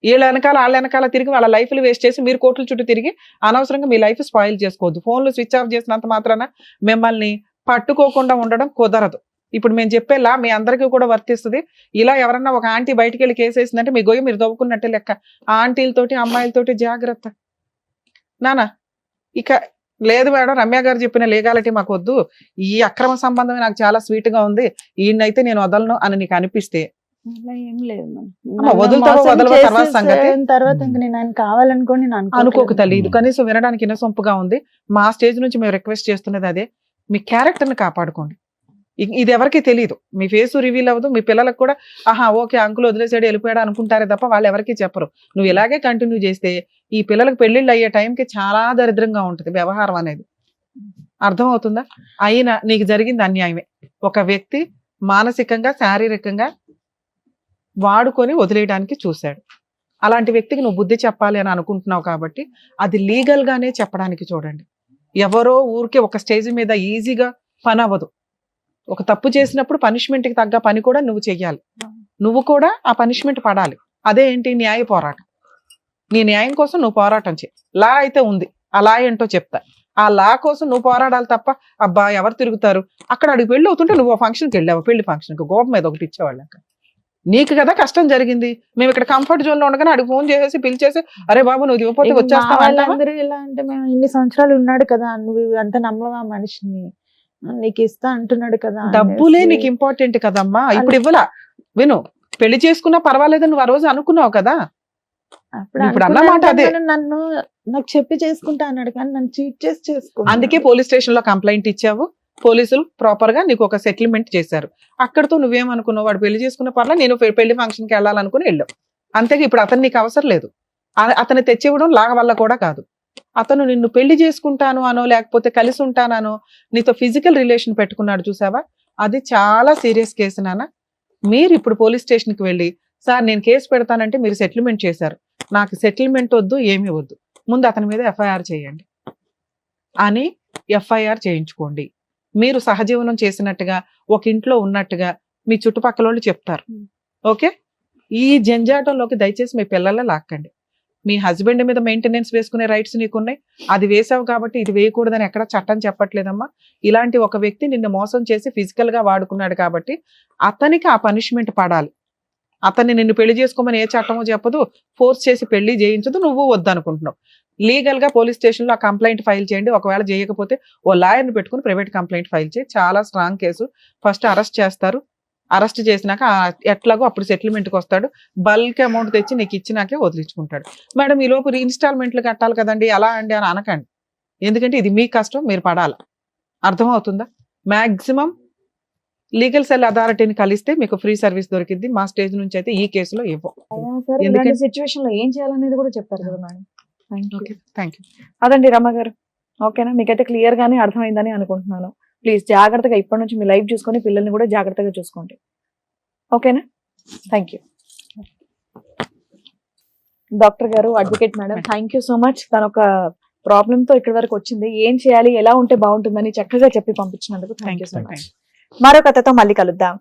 వాళ్ళ వెనకాల తిరిగి వాళ్ళ లైఫ్లు వేస్ట్ చేసి మీరు కోర్టుల చుట్టూ తిరిగి అనవసరంగా మీ లైఫ్ స్పాయిల్ చేసుకోవద్దు. ఫోన్లు స్విచ్ ఆఫ్ చేసినంత మాత్రాన మిమ్మల్ని పట్టుకోకుండా ఉండడం కుదరదు. ఇప్పుడు మేము చెప్పేలా మీ అందరికీ కూడా వర్తిస్తుంది. ఇలా ఎవరన్నా ఒక ఆంటీ బయటికి వెళ్ళి కేసేసిందంటే మీ గొయ్యి మీరు తవ్వుకున్నట్టే లెక్క. ఆ ఆంటీలతోటి, అమ్మాయిలతోటి జాగ్రత్త నానా. ఇక లేదు మేడం, రమ్య గారు చెప్పిన లీగాలిటీ మాకు వద్దు, ఈ అక్రమ సంబంధమే నాకు చాలా స్వీట్ గా ఉంది, ఈయనైతే నేను వదలను అని నీకు అనిపిస్తే అలా ఏం లేదు తర్వాత ఇంకా నేను ఆయన కావాలనుకోని అనుకోకు తల్లి. ఇది కనీసం వినడానికి ఇనసొంపుగా ఉంది. మా స్టేజ్ నుంచి మేము రిక్వెస్ట్ చేస్తున్నది అదే, మీ క్యారెక్టర్ ని కాపాడుకోండి. ఇది ఎవరికి తెలియదు, మీ ఫేస్ రివీల్ అవ్వదు. మీ పిల్లలకు కూడా ఆహా ఓకే అంకుల్ వదిలేసాడు వెళ్ళిపోయాడు అనుకుంటారే తప్ప వాళ్ళు ఎవరికి చెప్పరు. నువ్వు ఇలాగే కంటిన్యూ చేస్తే ఈ పిల్లలకు పెళ్లిళ్ళు అయ్యే టైంకి చాలా దరిద్రంగా ఉంటుంది వ్యవహారం అనేది. అర్థమవుతుందా? అయినా నీకు జరిగింది అన్యాయమే. ఒక వ్యక్తి మానసికంగా, శారీరకంగా వాడుకొని వదిలేయడానికి చూశాడు. అలాంటి వ్యక్తికి నువ్వు బుద్ధి చెప్పాలి అని అనుకుంటున్నావు కాబట్టి అది లీగల్ గానే చెప్పడానికి చూడండి. ఎవరో ఊరికే ఒక స్టేజ్ మీద ఈజీగా పని అవ్వదు. ఒక తప్పు చేసినప్పుడు పనిష్మెంట్ కి తగ్గ పని కూడా నువ్వు చెయ్యాలి. నువ్వు కూడా ఆ పనిష్మెంట్ పడాలి. అదే ఏంటి? న్యాయ పోరాటం. నీ న్యాయం కోసం నువ్వు పోరాటం చేయి. లా అయితే ఉంది, ఆ లా ఏంటో చెప్తా. ఆ లా కోసం నువ్వు పోరాడాలి తప్ప అబ్బా ఎవరు తిరుగుతారు అక్కడ అడిగి పెళ్లి అవుతుంటే నువ్వు ఫంక్షన్కి వెళ్ళావు, పెళ్లి ఫంక్షన్కి గోపం మీద ఒకటి ఇచ్చేవాళ్ళక. నీకు కదా కష్టం జరిగింది. మేము ఇక్కడ కంఫర్ట్ జోన్ లో ఉండగానే అడిగి ఫోన్ చేసేసి పిలిచేసి అరే బాబు నువ్వు ఇవ్వకపోతే వచ్చేస్తావా? ఎలా అంటే మేము ఇన్ని సంవత్సరాలు ఉన్నాడు కదా, నువ్వు అంత నమ్మవా మనిషిని, నీకు ఇస్తా అంటున్నాడు కదా. డబ్బులే నీకు ఇంపార్టెంట్ కదమ్మా. ఇప్పుడు ఇవ్వలా, విను, పెళ్లి చేసుకున్నా పర్వాలేదు నువ్వు ఆ రోజు అనుకున్నావు కదా. ఇప్పుడు అన్నమాట అదే, నన్ను నాకు చెప్పి చేసుకుంటా అన్నాడు కానీ నన్ను చీట్ చేసి చేసుకుంటా. అందుకే పోలీస్ స్టేషన్ లో కంప్లైంట్ ఇచ్చావు. పోలీసులు ప్రాపర్ గా నీకు ఒక సెటిల్మెంట్ చేశారు. అక్కడతో నువ్వేమనుకున్నావు, వాడు పెళ్లి చేసుకున్న పర్లా నేను పెళ్లి ఫంక్షన్ కి వెళ్ళాలనుకుని వెళ్ళావు. అంతేగా ఇప్పుడు అతను నీకు అవసరం లేదు. అతను తెచ్చివ్వడం లాగ వల్ల కూడా కాదు. అతను నిన్ను పెళ్లి చేసుకుంటాను అనో లేకపోతే కలిసి ఉంటానో నీతో ఫిజికల్ రిలేషన్ పెట్టుకున్నాడు చూసావా, అది చాలా సీరియస్ కేసు నాన్న. మీరు ఇప్పుడు పోలీస్ స్టేషన్ కి వెళ్ళి సార్ నేను కేసు పెడతానంటే మీరు సెటిల్మెంట్ చేశారు, నాకు సెటిల్మెంట్ వద్దు ఏమీ వద్దు, ముందు అతని మీద ఎఫ్ఐఆర్ చేయండి అని ఎఫ్ఐఆర్ చేయించుకోండి. మీరు సహజీవనం చేసినట్టుగా ఒక ఇంట్లో ఉన్నట్టుగా మీ చుట్టుపక్కల వాళ్ళు చెప్తారు. ఓకే, ఈ జంజాటంలోకి దయచేసి మీ పిల్లల లాక్కండి. మీ హస్బెండ్ మీద మెయింటెనెన్స్ వేసుకునే రైట్స్ నీకున్నాయి. అది వేసావు కాబట్టి ఇది వేయకూడదని ఎక్కడ చట్టం చెప్పట్లేదమ్మా. ఇలాంటి ఒక వ్యక్తి నిన్ను మోసం చేసి ఫిజికల్ గా వాడుకున్నాడు కాబట్టి అతనికి ఆ పనిష్మెంట్ పడాలి. అతన్ని నిన్ను పెళ్లి చేసుకోమని ఏ చట్టమో చెప్పదు, ఫోర్స్ చేసి పెళ్లి చేయించదు, నువ్వు వద్దనుకుంటున్నావు. లీగల్ గా పోలీస్ స్టేషన్ లో ఆ కంప్లైంట్ ఫైల్ చేయండి. ఒకవేళ చేయకపోతే ఓ లాయర్ని పెట్టుకుని ప్రైవేట్ కంప్లైంట్ ఫైల్ చేయి. చాలా స్ట్రాంగ్ కేసు. ఫస్ట్ అరెస్ట్ చేస్తారు. అరెస్ట్ చేసినాక ఎట్లాగో అప్పుడు సెటిల్మెంట్కి వస్తాడు. బల్క్ అమౌంట్ తెచ్చి నీకు ఇచ్చినాకే వదిలించుకుంటాడు. మేడం ఈ లోపు ఇన్స్టాల్మెంట్లు కట్టాలి కదండి అలా అండి అని అనకండి. ఎందుకంటే ఇది మీ కష్టం, మీరు పడాలి. అర్థమవుతుందా? మాక్సిమం లీగల్ సెల్ అథారిటీని కలిస్తే మీకు ఫ్రీ సర్వీస్ దొరికింది. మా స్టేజ్ నుంచి అయితే ఈ కేసులో ఇవ్వం. ఎందుకంటే సిచ్యువేషన్ లో ఏం చేయాలనేది కూడా చెప్పారు కదా మేడం. Thank you. అదండి రమ గారు. ఓకేనా, మీకైతే క్లియర్ గానే అర్థమైందని అనుకుంటున్నాను. ప్లీజ్ జాగ్రత్తగా ఇప్పటి నుంచి మీ లైఫ్ చూసుకొని పిల్లల్ని కూడా జాగ్రత్తగా చూసుకోండి. ఓకేనా, థ్యాంక్ యూ. డాక్టర్ గారు, advocate madam, thank you so much. తన ఒక ప్రాబ్లమ్ తో ఇక్కడి వరకు వచ్చింది. ఏం చేయాలి, ఎలా ఉంటే బాగుంటుందని చక్కగా చెప్పి పంపించినందుకు థ్యాంక్ యూ సో మచ్. మరో కథతో మళ్ళీ కలుద్దాం.